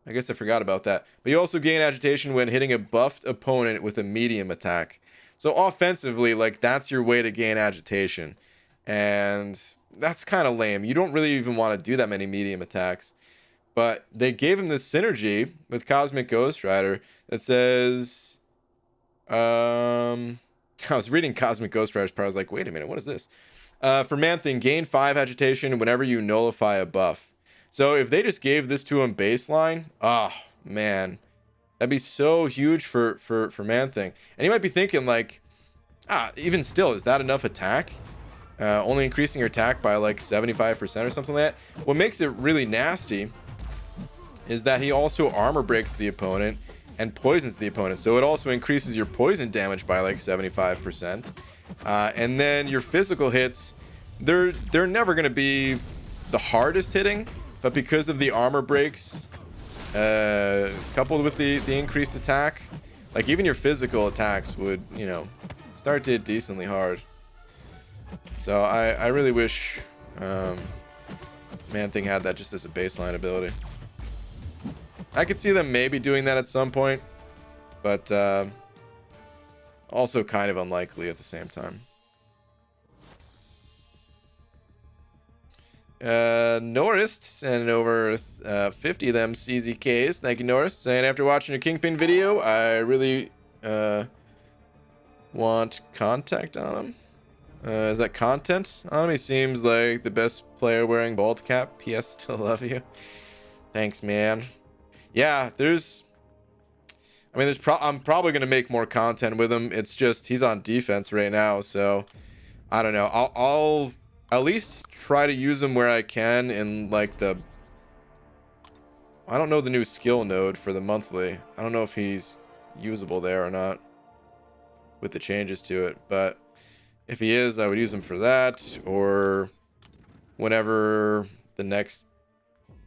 I guess I forgot about that. But you also gain agitation when hitting a buffed opponent with a medium attack. So offensively, like that's your way to gain agitation. And that's kind of lame. You don't really even want to do that many medium attacks. But they gave him this synergy with Cosmic Ghost Rider that says I was reading Cosmic Ghost Rider's part. I was like, wait a minute, what is this? For Man Thing, gain 5 agitation whenever you nullify a buff. So if they just gave this to him baseline, oh man, that'd be so huge for Man Thing. And you might be thinking like, even still, is that enough attack? Only increasing your attack by like 75% or something like that. What makes it really nasty is that he also armor breaks the opponent and poisons the opponent. So it also increases your poison damage by like 75%. And then your physical hits, they're never going to be the hardest hitting, but because of the armor breaks, coupled with the increased attack, like even your physical attacks would, start to hit decently hard. So I really wish Man Thing had that just as a baseline ability. I could see them maybe doing that at some point, but also kind of unlikely at the same time. Norris sending over 50 of them CZKs. Thank you, Norris. Saying after watching your Kingpin video, I really want contact on him. Is that content on him? He seems like the best player wearing bald cap. PS, still love you. Thanks, man. Yeah, I'm probably gonna make more content with him. It's just he's on defense right now, so I don't know. I'll at least try to use him where I can in like I don't know the new skill node for the monthly. I don't know if he's usable there or not with the changes to it, but if he is, I would use him for that, or whenever the next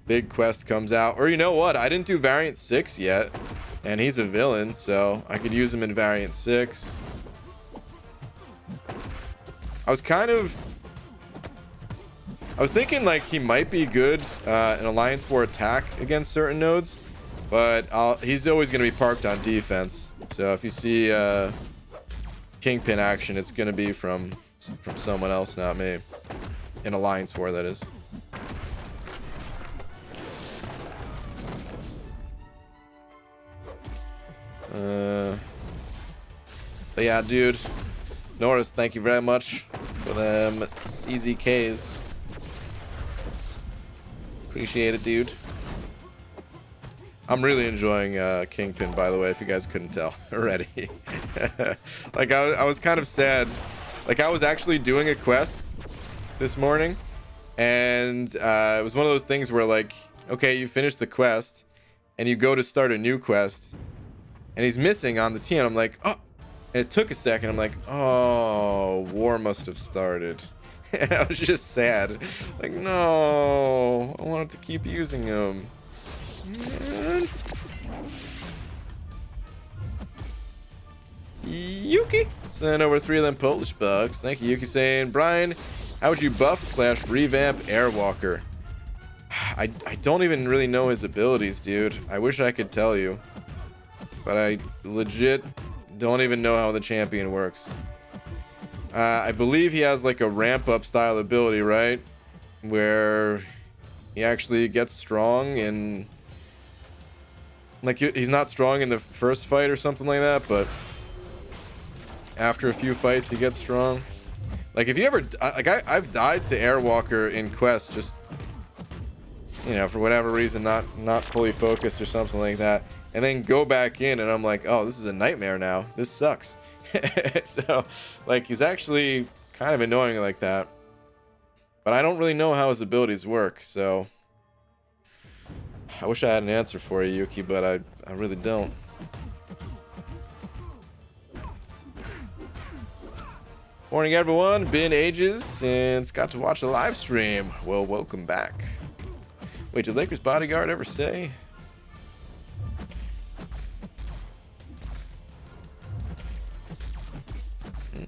big quest comes out. Or you know what? I didn't do variant 6 yet, and he's a villain, so I could use him in variant 6. I was thinking like he might be good in Alliance War attack against certain nodes, but he's always going to be parked on defense. So if you see Kingpin action, it's going to be from someone else, not me. In Alliance War, that is. But yeah, dude, Norris, thank you very much for them CZKs. Appreciate it, dude. I'm really enjoying Kingpin, by the way, if you guys couldn't tell already. Like, I was kind of sad. Like, I was actually doing a quest this morning, and it was one of those things where, like, okay, you finish the quest, and you go to start a new quest, and he's missing on the T, and I'm like, oh, and it took a second. I'm like, oh, war must have started. And I was just sad. Like, no, I wanted to keep using him. Man. Yuki sent over 3 of them Polish bucks. Thank you, Yuki, saying, Brian, how would you buff / revamp Airwalker? I don't even really know his abilities, dude. I wish I could tell you, but I legit don't even know how the champion works. I believe he has like a ramp up style ability, right? Where he actually gets strong and like he's not strong in the first fight or something like that, but after a few fights he gets strong. Like if you ever like I've died to Airwalker in Quest, just you know, for whatever reason, not fully focused or something like that, and then go back in and I'm like, oh, this is a nightmare now, this sucks. So like he's actually kind of annoying like that, but I don't really know how his abilities work, so I wish I had an answer for you, Yuki, but I really don't. Morning everyone, been ages since got to watch a live stream. Well, welcome back. Wait, did Lakers bodyguard ever say? I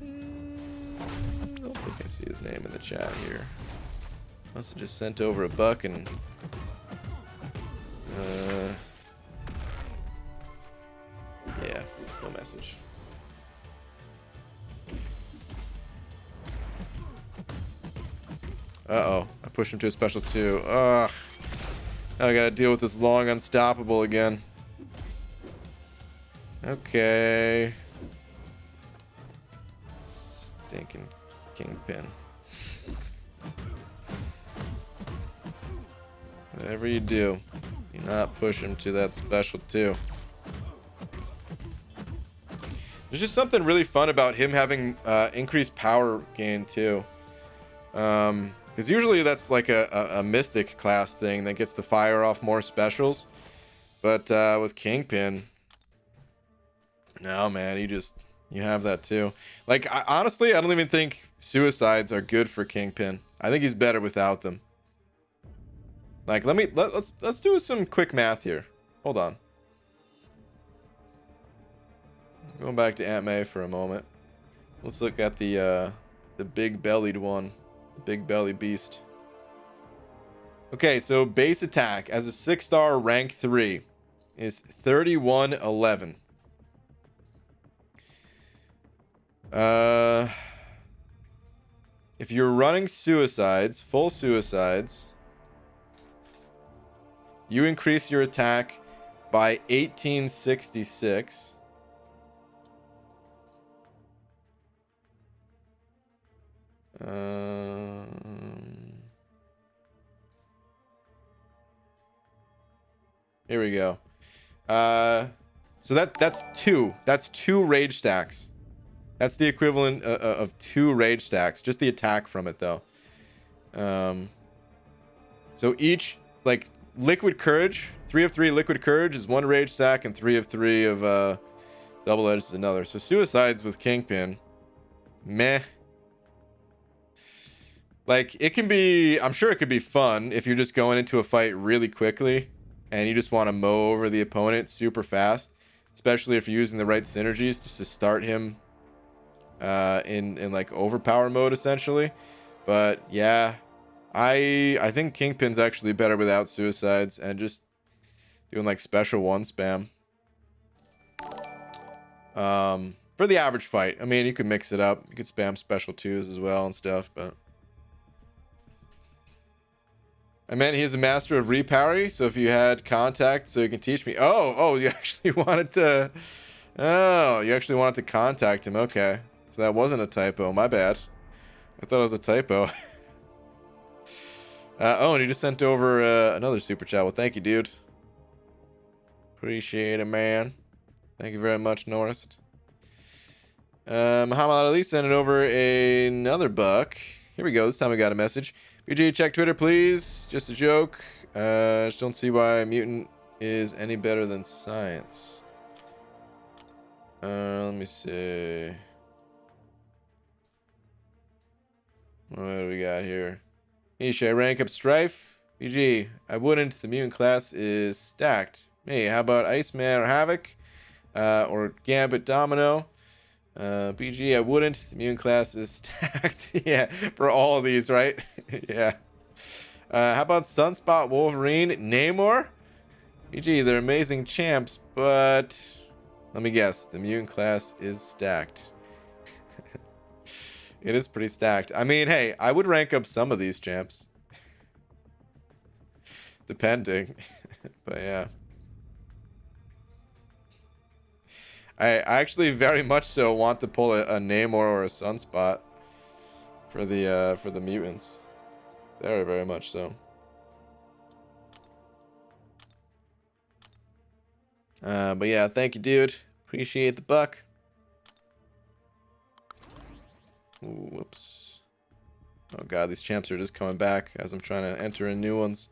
don't think I see his name in the chat here. Must have just sent over a buck and yeah, no message. Uh-oh, I pushed him to a special 2. Ugh. Now I gotta deal with this long unstoppable again. Okay. Stinking Kingpin. Whatever you do not push him to that special 2. There's just something really fun about him having increased power gain too. Because usually that's like a mystic class thing that gets to fire off more specials. But with Kingpin, no, man, you have that too. Like, honestly, I don't even think suicides are good for Kingpin. I think he's better without them. Like, let's do some quick math here. Hold on. Going back to Aunt May for a moment. Let's look at the big bellied one. The big belly beast. Okay, so base attack as a 6-star rank 3 is 3111. If you're running suicides, full suicides, you increase your attack by 1866. Here we go. So that's two rage stacks. That's the equivalent of 2 rage stacks. Just the attack from it though. So each, like, liquid courage, 3 of 3 liquid courage is 1 rage stack, and 3 of 3 of double edge is another. So suicides with Kingpin, meh. Like, it can be, I'm sure it could be fun if you're just going into a fight really quickly and you just want to mow over the opponent super fast, especially if you're using the right synergies just to start him in like overpower mode essentially. But yeah, I think Kingpin's actually better without suicides and just doing like special 1 spam. For the average fight, I mean, you could mix it up. You could spam special 2s as well and stuff, but I meant he's a master of reparry, so if you had contact so you can teach me. Oh, you actually wanted to, contact him. Okay, so that wasn't a typo, my bad. I thought it was a typo. And you just sent over another super chat. Well, thank you, dude. Appreciate it, man. Thank you very much, Norris. Muhammad Ali sending over another buck. Here we go. This time we got a message. BG, check Twitter, please. Just a joke. Just don't see why mutant is any better than science. Let me see. What do we got here? Hey, should I rank up Strife? BG, I wouldn't. The mutant class is stacked. Hey, how about Iceman or Havoc? Or Gambit Domino? BG, I wouldn't. The mutant class is stacked. Yeah, for all of these, right? Yeah. How about Sunspot, Wolverine, Namor? BG, they're amazing champs, but let me guess. The mutant class is stacked. It is pretty stacked. I mean, hey, I would rank up some of these champs. Depending. But yeah. I actually very much so want to pull a Namor or a Sunspot for the mutants. Very, very much so. But yeah, thank you, dude. Appreciate the buck. Ooh, whoops. Oh god, these champs are just coming back as I'm trying to enter in new ones.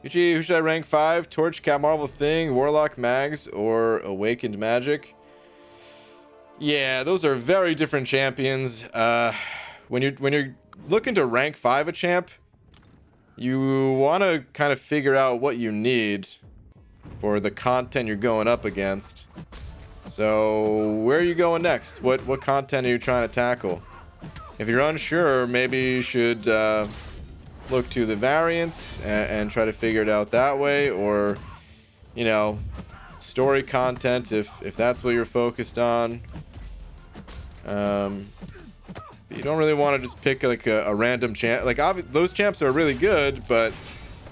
UG, who should I rank 5? Torch, Cat Marvel Thing, Warlock, Mags, or Awakened Magic? Yeah, those are very different champions. When you're looking to rank 5 a champ, you want to kind of figure out what you need for the content you're going up against. So where are you going next? What content are you trying to tackle? If you're unsure, maybe you should look to the variants and try to figure it out that way, or you know, story content if that's what you're focused on. You don't really want to just pick like a random champ. Like those champs are really good, but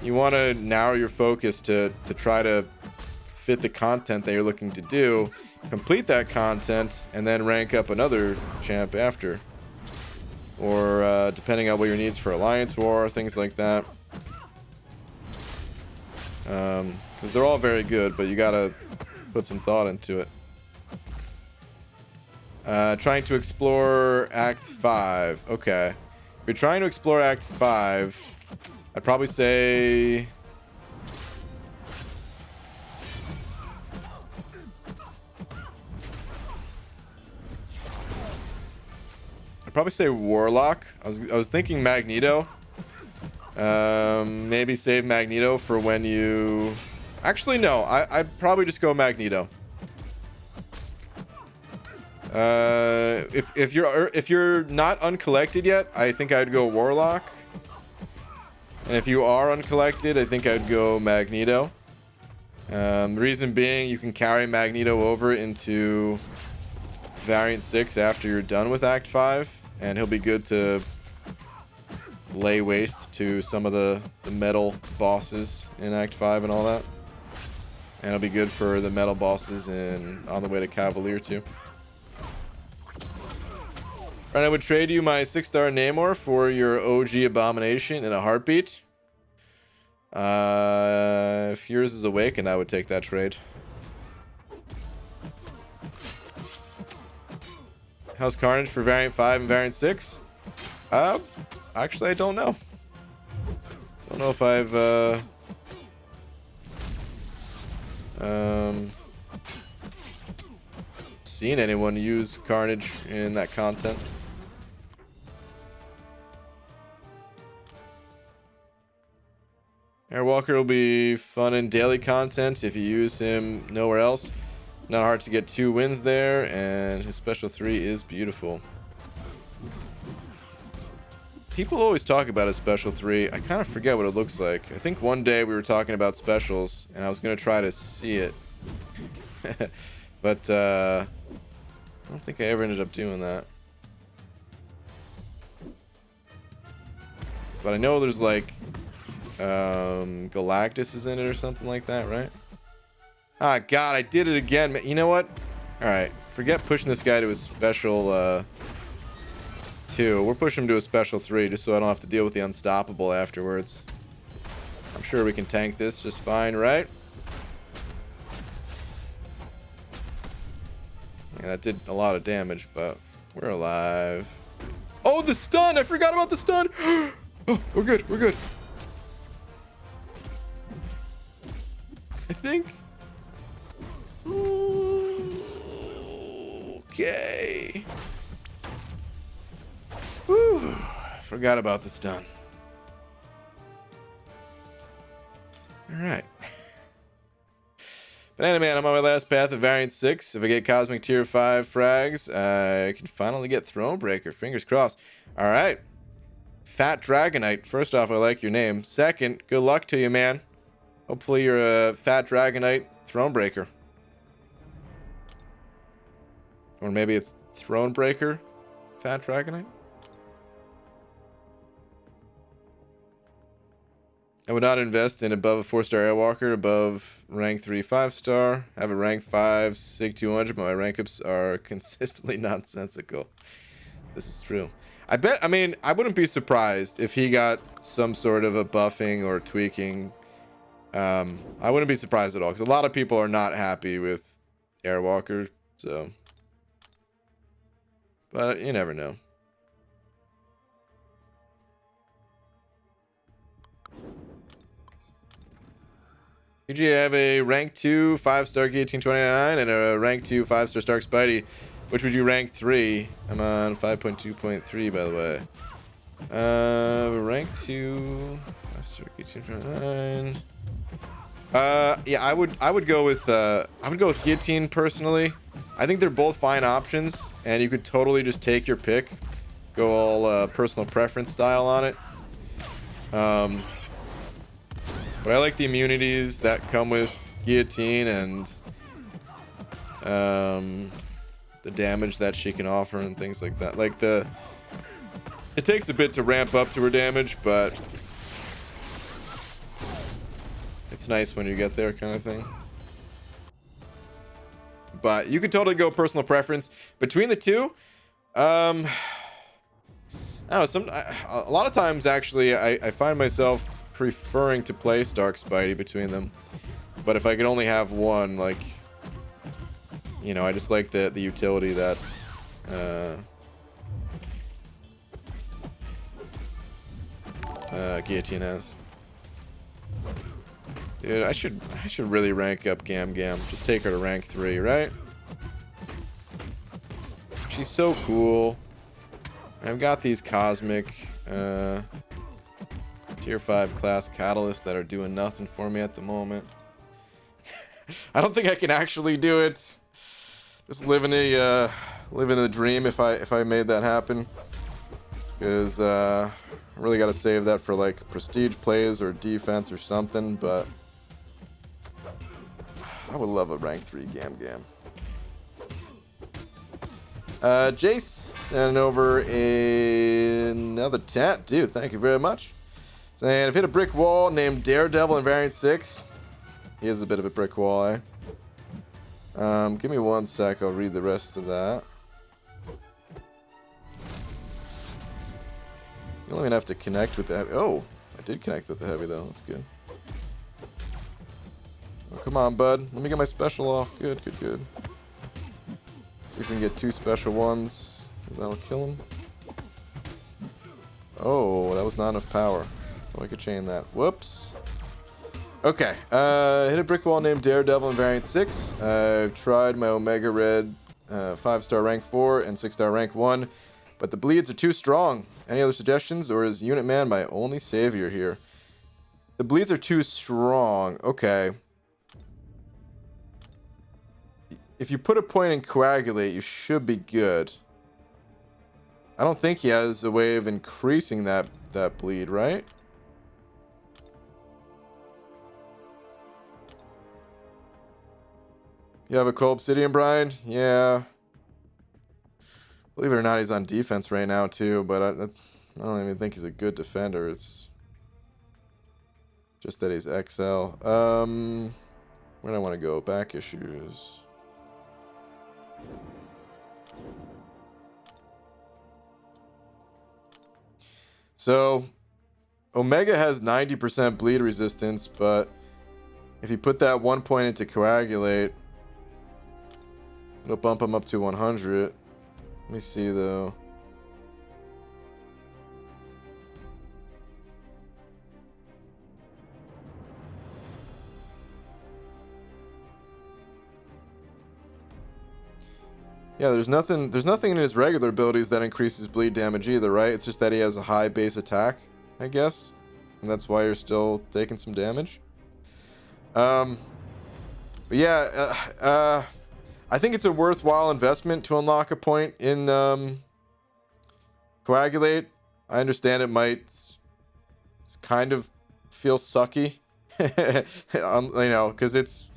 you want to narrow your focus to try to fit the content that you're looking to do, complete that content, and then rank up another champ after. Or depending on what your needs for Alliance War, things like that. Because they're all very good, but you gotta put some thought into it. Trying to explore Act 5. Okay. If you're trying to explore Act 5, I'd probably say... Warlock. I was thinking Magneto. Maybe save Magneto for when you... Actually, no. I'd probably just go Magneto. If you're not uncollected yet, I think I'd go Warlock. And if you are uncollected, I think I'd go Magneto. The reason being, you can carry Magneto over into Variant 6 after you're done with Act 5. And he'll be good to lay waste to some of the metal bosses in Act 5 and all that. And it'll be good for the metal bosses on the way to Cavalier too. Right, I would trade you my 6-star Namor for your OG Abomination in a heartbeat. If yours is Awakened, I would take that trade. How's Carnage for Variant 5 and Variant 6? Actually, I don't know. Don't know if I've seen anyone use Carnage in that content. Airwalker will be fun in daily content if you use him nowhere else. Not hard to get 2 wins there, and his special 3 is beautiful. People always talk about his special 3. I kind of forget what it looks like. I think one day we were talking about specials, and I was going to try to see it. But I don't think I ever ended up doing that. But I know there's like Galactus is in it or something like that, right? Ah, God, I did it again. You know what? Alright, forget pushing this guy to a special 2. We're pushing him to a special 3 just so I don't have to deal with the unstoppable afterwards. I'm sure we can tank this just fine, right? Yeah, that did a lot of damage, but we're alive. Oh, the stun! I forgot about the stun! Oh, we're good. We're good. I think. Okay. Whew. Forgot about the stun. All right. Banana Man, I'm on my last path of Variant 6. If I get Cosmic Tier 5 frags, I can finally get Thronebreaker. Fingers crossed. All right. Fat Dragonite. First off, I like your name. Second, good luck to you, man. Hopefully you're a Fat Dragonite Thronebreaker. Or maybe it's Thronebreaker Fat Dragonite? I would not invest in above a 4-star Airwalker, above rank 3 5-star. I have a rank 5 Sig 200, but my rank ups are consistently nonsensical. This is true. I mean, I wouldn't be surprised if he got some sort of a buffing or tweaking. I wouldn't be surprised at all, because a lot of people are not happy with Airwalker, so. But you never know. UG, I have a rank 2 5-star Guillotine 29 and a rank 2 5-star Stark Spidey. Which would you rank 3? I'm on 5.2.3, by the way. Rank 2 5-star Guillotine 29. Yeah, I would go with Guillotine personally. I think they're both fine options, and you could totally just take your pick, go all personal preference style on it. But I like the immunities that come with Guillotine and the damage that she can offer and things like that. Like it takes a bit to ramp up to her damage, but it's nice when you get there, kind of thing. But you could totally go personal preference between the two. I don't know. A lot of times, actually, I find myself preferring to play Stark Spidey between them. But if I could only have one, like, you know, I just like the utility that Guillotine has. Dude, I should really rank up Gam Gam. Just take her to rank 3, right? She's so cool. I've got these cosmic Tier 5 class catalysts that are doing nothing for me at the moment. I don't think I can actually do it. Just living a dream if I made that happen. Because I really got to save that for like prestige plays or defense or something. But I would love a rank 3 Gam Gam. Jace sending over another tat. Dude, thank you very much. Saying, I've hit a brick wall named Daredevil in Variant 6. He is a bit of a brick wall, eh? Give me 1 sec, I'll read the rest of that. You don't even have to connect with the heavy. Oh, I did connect with the heavy, though. That's good. Oh, come on, bud. Let me get my special off. Good, good, good. Let's see if we can get 2 special ones, because that'll kill him. Oh, that was not enough power. Oh, I could chain that. Whoops. Okay. Hit a brick wall named Daredevil in Variant 6. I've tried my Omega Red 5-star rank 4 and 6-star rank 1, but the bleeds are too strong. Any other suggestions, or is Unit Man my only savior here? The bleeds are too strong. Okay. If you put a point in Coagulate, you should be good. I don't think he has a way of increasing that bleed, right? You have a Cold Obsidian, Brian? Yeah. Believe it or not, he's on defense right now, too, but I don't even think he's a good defender. It's just that he's XL. Where do I want to go? Back issues. So, Omega has 90% bleed resistance, but if you put that 1 point into Coagulate, it'll bump him up to 100. Let me see, though. Yeah, there's nothing in his regular abilities that increases bleed damage either, right? It's just that he has a high base attack, I guess. And that's why you're still taking some damage. But yeah, I think it's a worthwhile investment to unlock a point in Coagulate. I understand it might kind of feel sucky, you know, because it's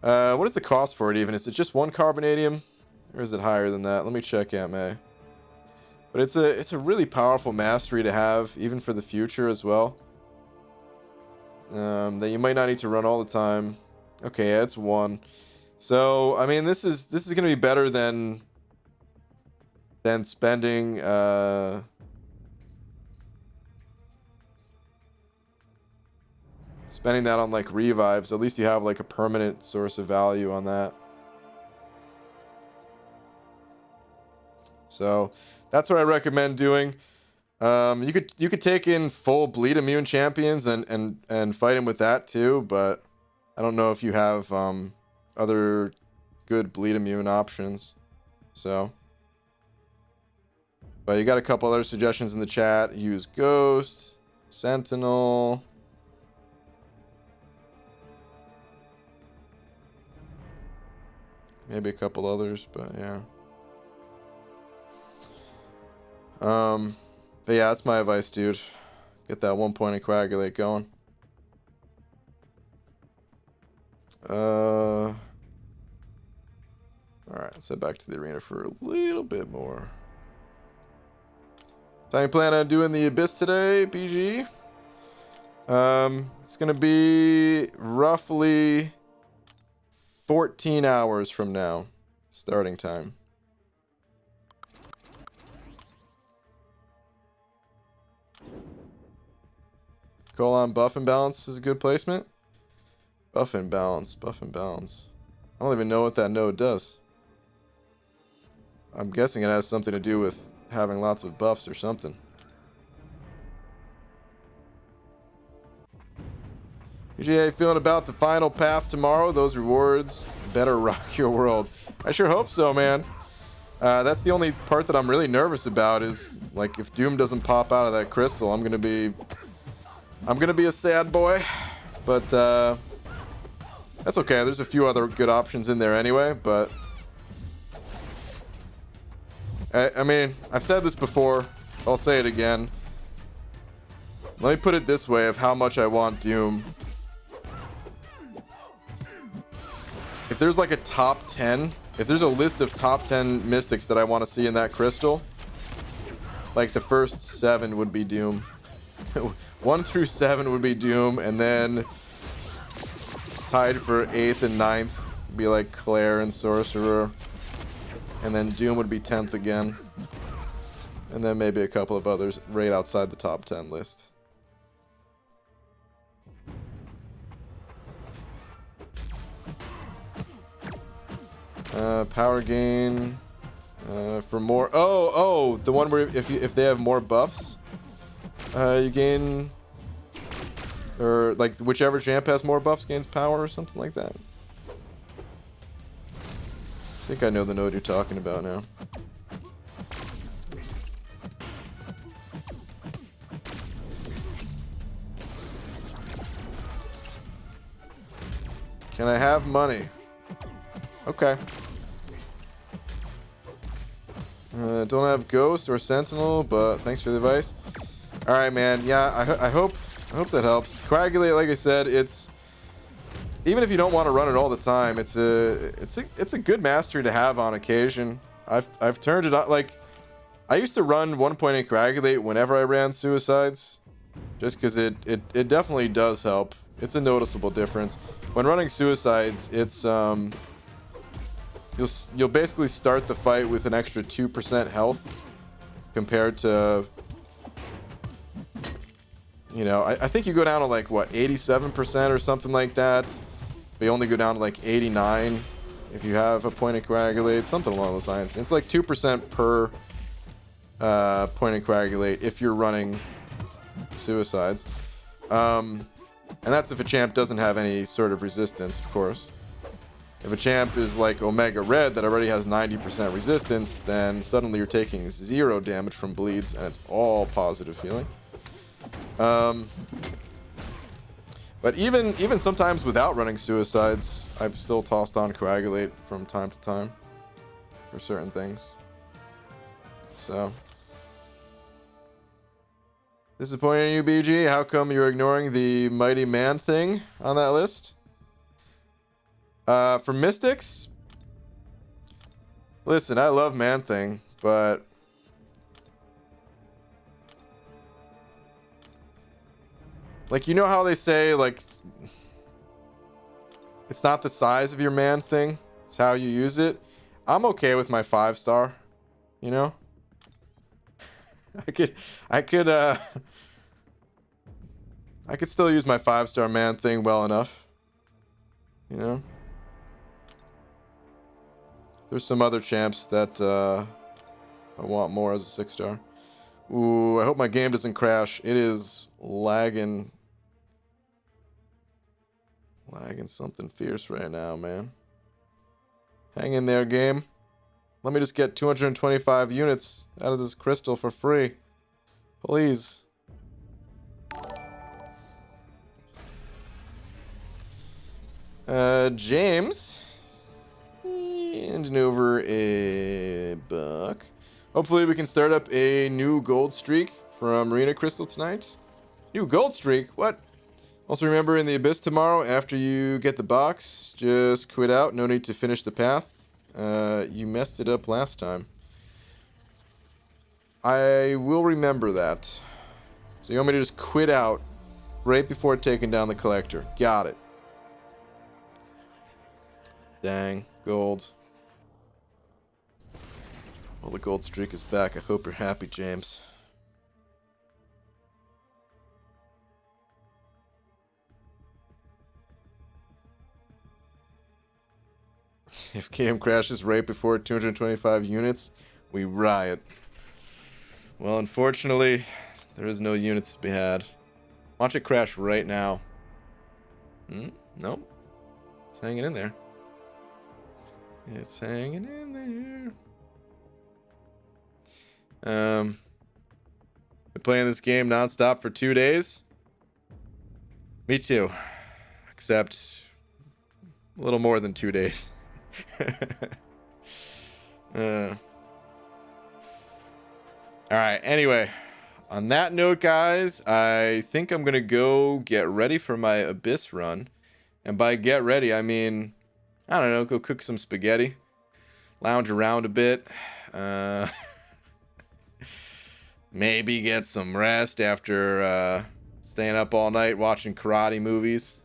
what is the cost for it even? Is it just one carbonadium, or is it higher than that? Let me check, Aunt May. But it's a really powerful mastery to have, even for the future as well. That you might not need to run all the time. Okay, yeah, it's one. So I mean, this is gonna be better than spending spending that on like revives. At least you have like a permanent source of value on that. So that's what I recommend doing. You could take in full bleed immune champions and fight him with that too, but I don't know if you have other good bleed immune options. So, but you got a couple other suggestions in the chat. Use Ghost, Sentinel. Maybe a couple others, but yeah. But yeah, that's my advice, dude. Get that 1 point in Coagulate going. Alright, let's head back to the arena for a little bit more. So you plan on doing the Abyss today, BG? It's gonna be roughly 14 hours from now, starting time. Golan buff and balance is a good placement. Buff and balance, buff and balance. I don't even know what that node does. I'm guessing it has something to do with having lots of buffs or something. UGA, feeling about the final path tomorrow? Those rewards better rock your world. I sure hope so, man. That's the only part that I'm really nervous about is, like, if Doom doesn't pop out of that crystal, I'm gonna be a sad boy. But that's okay. There's a few other good options in there anyway, but I mean, I've said this before. I'll say it again. Let me put it this way of how much I want Doom. If there's like a top 10, if there's a list of top 10 mystics that I want to see in that crystal, like the first 7 would be Doom. 1 through 7 would be Doom, and then tied for 8th and 9th would be like Claire and Sorcerer. And then Doom would be 10th again. And then maybe a couple of others right outside the top 10 list. Power gain for more. Oh, the one where if they have more buffs, you gain, or like whichever champ has more buffs gains power or something like that. I think I know the node you're talking about now. Can I have money? Okay. Don't have Ghost or Sentinel, but thanks for the advice. All right, man. Yeah, I hope that helps. Coagulate, like I said, it's even if you don't want to run it all the time, it's a good mastery to have on occasion. I've turned it on. Like, I used to run 1 point in Coagulate whenever I ran Suicides, just because it definitely does help. It's a noticeable difference when running Suicides. It's you'll basically start the fight with an extra 2% health compared to, you know, I think you go down to like what, 87% or something like that. But you only go down to like 89 if you have a point of Coagulate, something along those lines. It's like 2% per point of Coagulate if you're running Suicides. And that's if a champ doesn't have any sort of resistance, of course. If a champ is like Omega Red that already has 90% resistance, then suddenly you're taking 0 damage from bleeds, and it's all positive healing. But even sometimes without running suicides, I've still tossed on Coagulate from time to time for certain things. So, disappointing you, BG. How come you're ignoring the Mighty Man thing on that list? For Mystics, listen, I love Man Thing, but like, you know how they say, like, it's not the size of your Man Thing, it's how you use it. I'm okay with my 5-star, you know? I could still use my 5-star Man Thing well enough, you know? There's some other champs that I want more as a 6-star. Ooh, I hope my game doesn't crash. It is lagging something fierce right now, man. Hang in there, game. Let me just get 225 units out of this crystal for free. Please. James. Handing over a buck. Hopefully we can start up a new gold streak from Marina Crystal tonight. New gold streak? What? Also remember, in the Abyss tomorrow, after you get the box, just quit out. No need to finish the path. You messed it up last time. I will remember that. So you want me to just quit out right before taking down the collector. Got it. Dang. Gold. Well, the gold streak is back. I hope you're happy, James. If game crashes right before 225 units, we riot. Well, unfortunately, there is no units to be had. Watch it crash right now. Nope. It's hanging in there. It's hanging in there. Been playing this game nonstop for 2 days. Me too. Except a little more than 2 days. Alright, anyway. On that note, guys, I think I'm going to go get ready for my Abyss run. And by get ready, I mean, I don't know, go cook some spaghetti. Lounge around a bit. Maybe get some rest after staying up all night watching karate movies.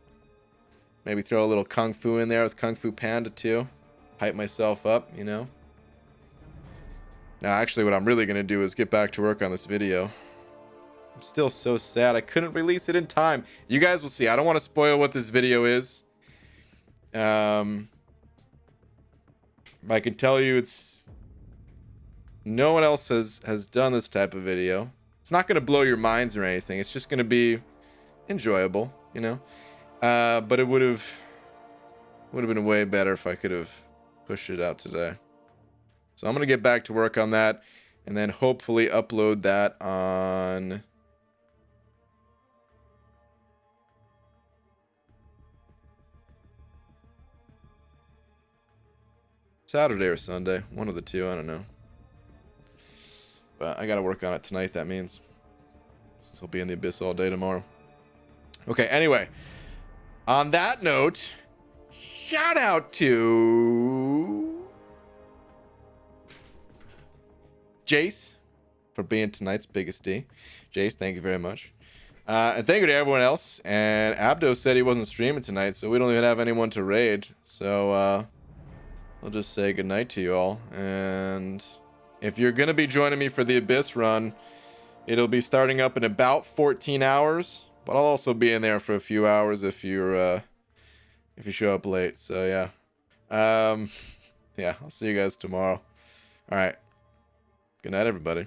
Maybe throw a little Kung Fu in there with Kung Fu Panda too. Hype myself up, you know. Now, actually, what I'm really going to do is get back to work on this video. I'm still so sad I couldn't release it in time. You guys will see. I don't want to spoil what this video is. I can tell you it's... No one else has done this type of video. It's not going to blow your minds or anything. It's just going to be enjoyable, you know. But it would have been way better if I could have pushed it out today. So I'm going to get back to work on that and then hopefully upload that on Saturday or Sunday. One of the two, I don't know. But I gotta work on it tonight, that means. Since I'll be in the Abyss all day tomorrow. Okay, anyway. On that note, shout out to Jace for being tonight's biggest D. Jace, thank you very much. And thank you to everyone else. And Abdo said he wasn't streaming tonight, so we don't even have anyone to raid. So, I'll just say goodnight to you all. And... if you're going to be joining me for the Abyss run, it'll be starting up in about 14 hours. But I'll also be in there for a few hours if you show up late. So, yeah. Yeah, I'll see you guys tomorrow. All right. Good night, everybody.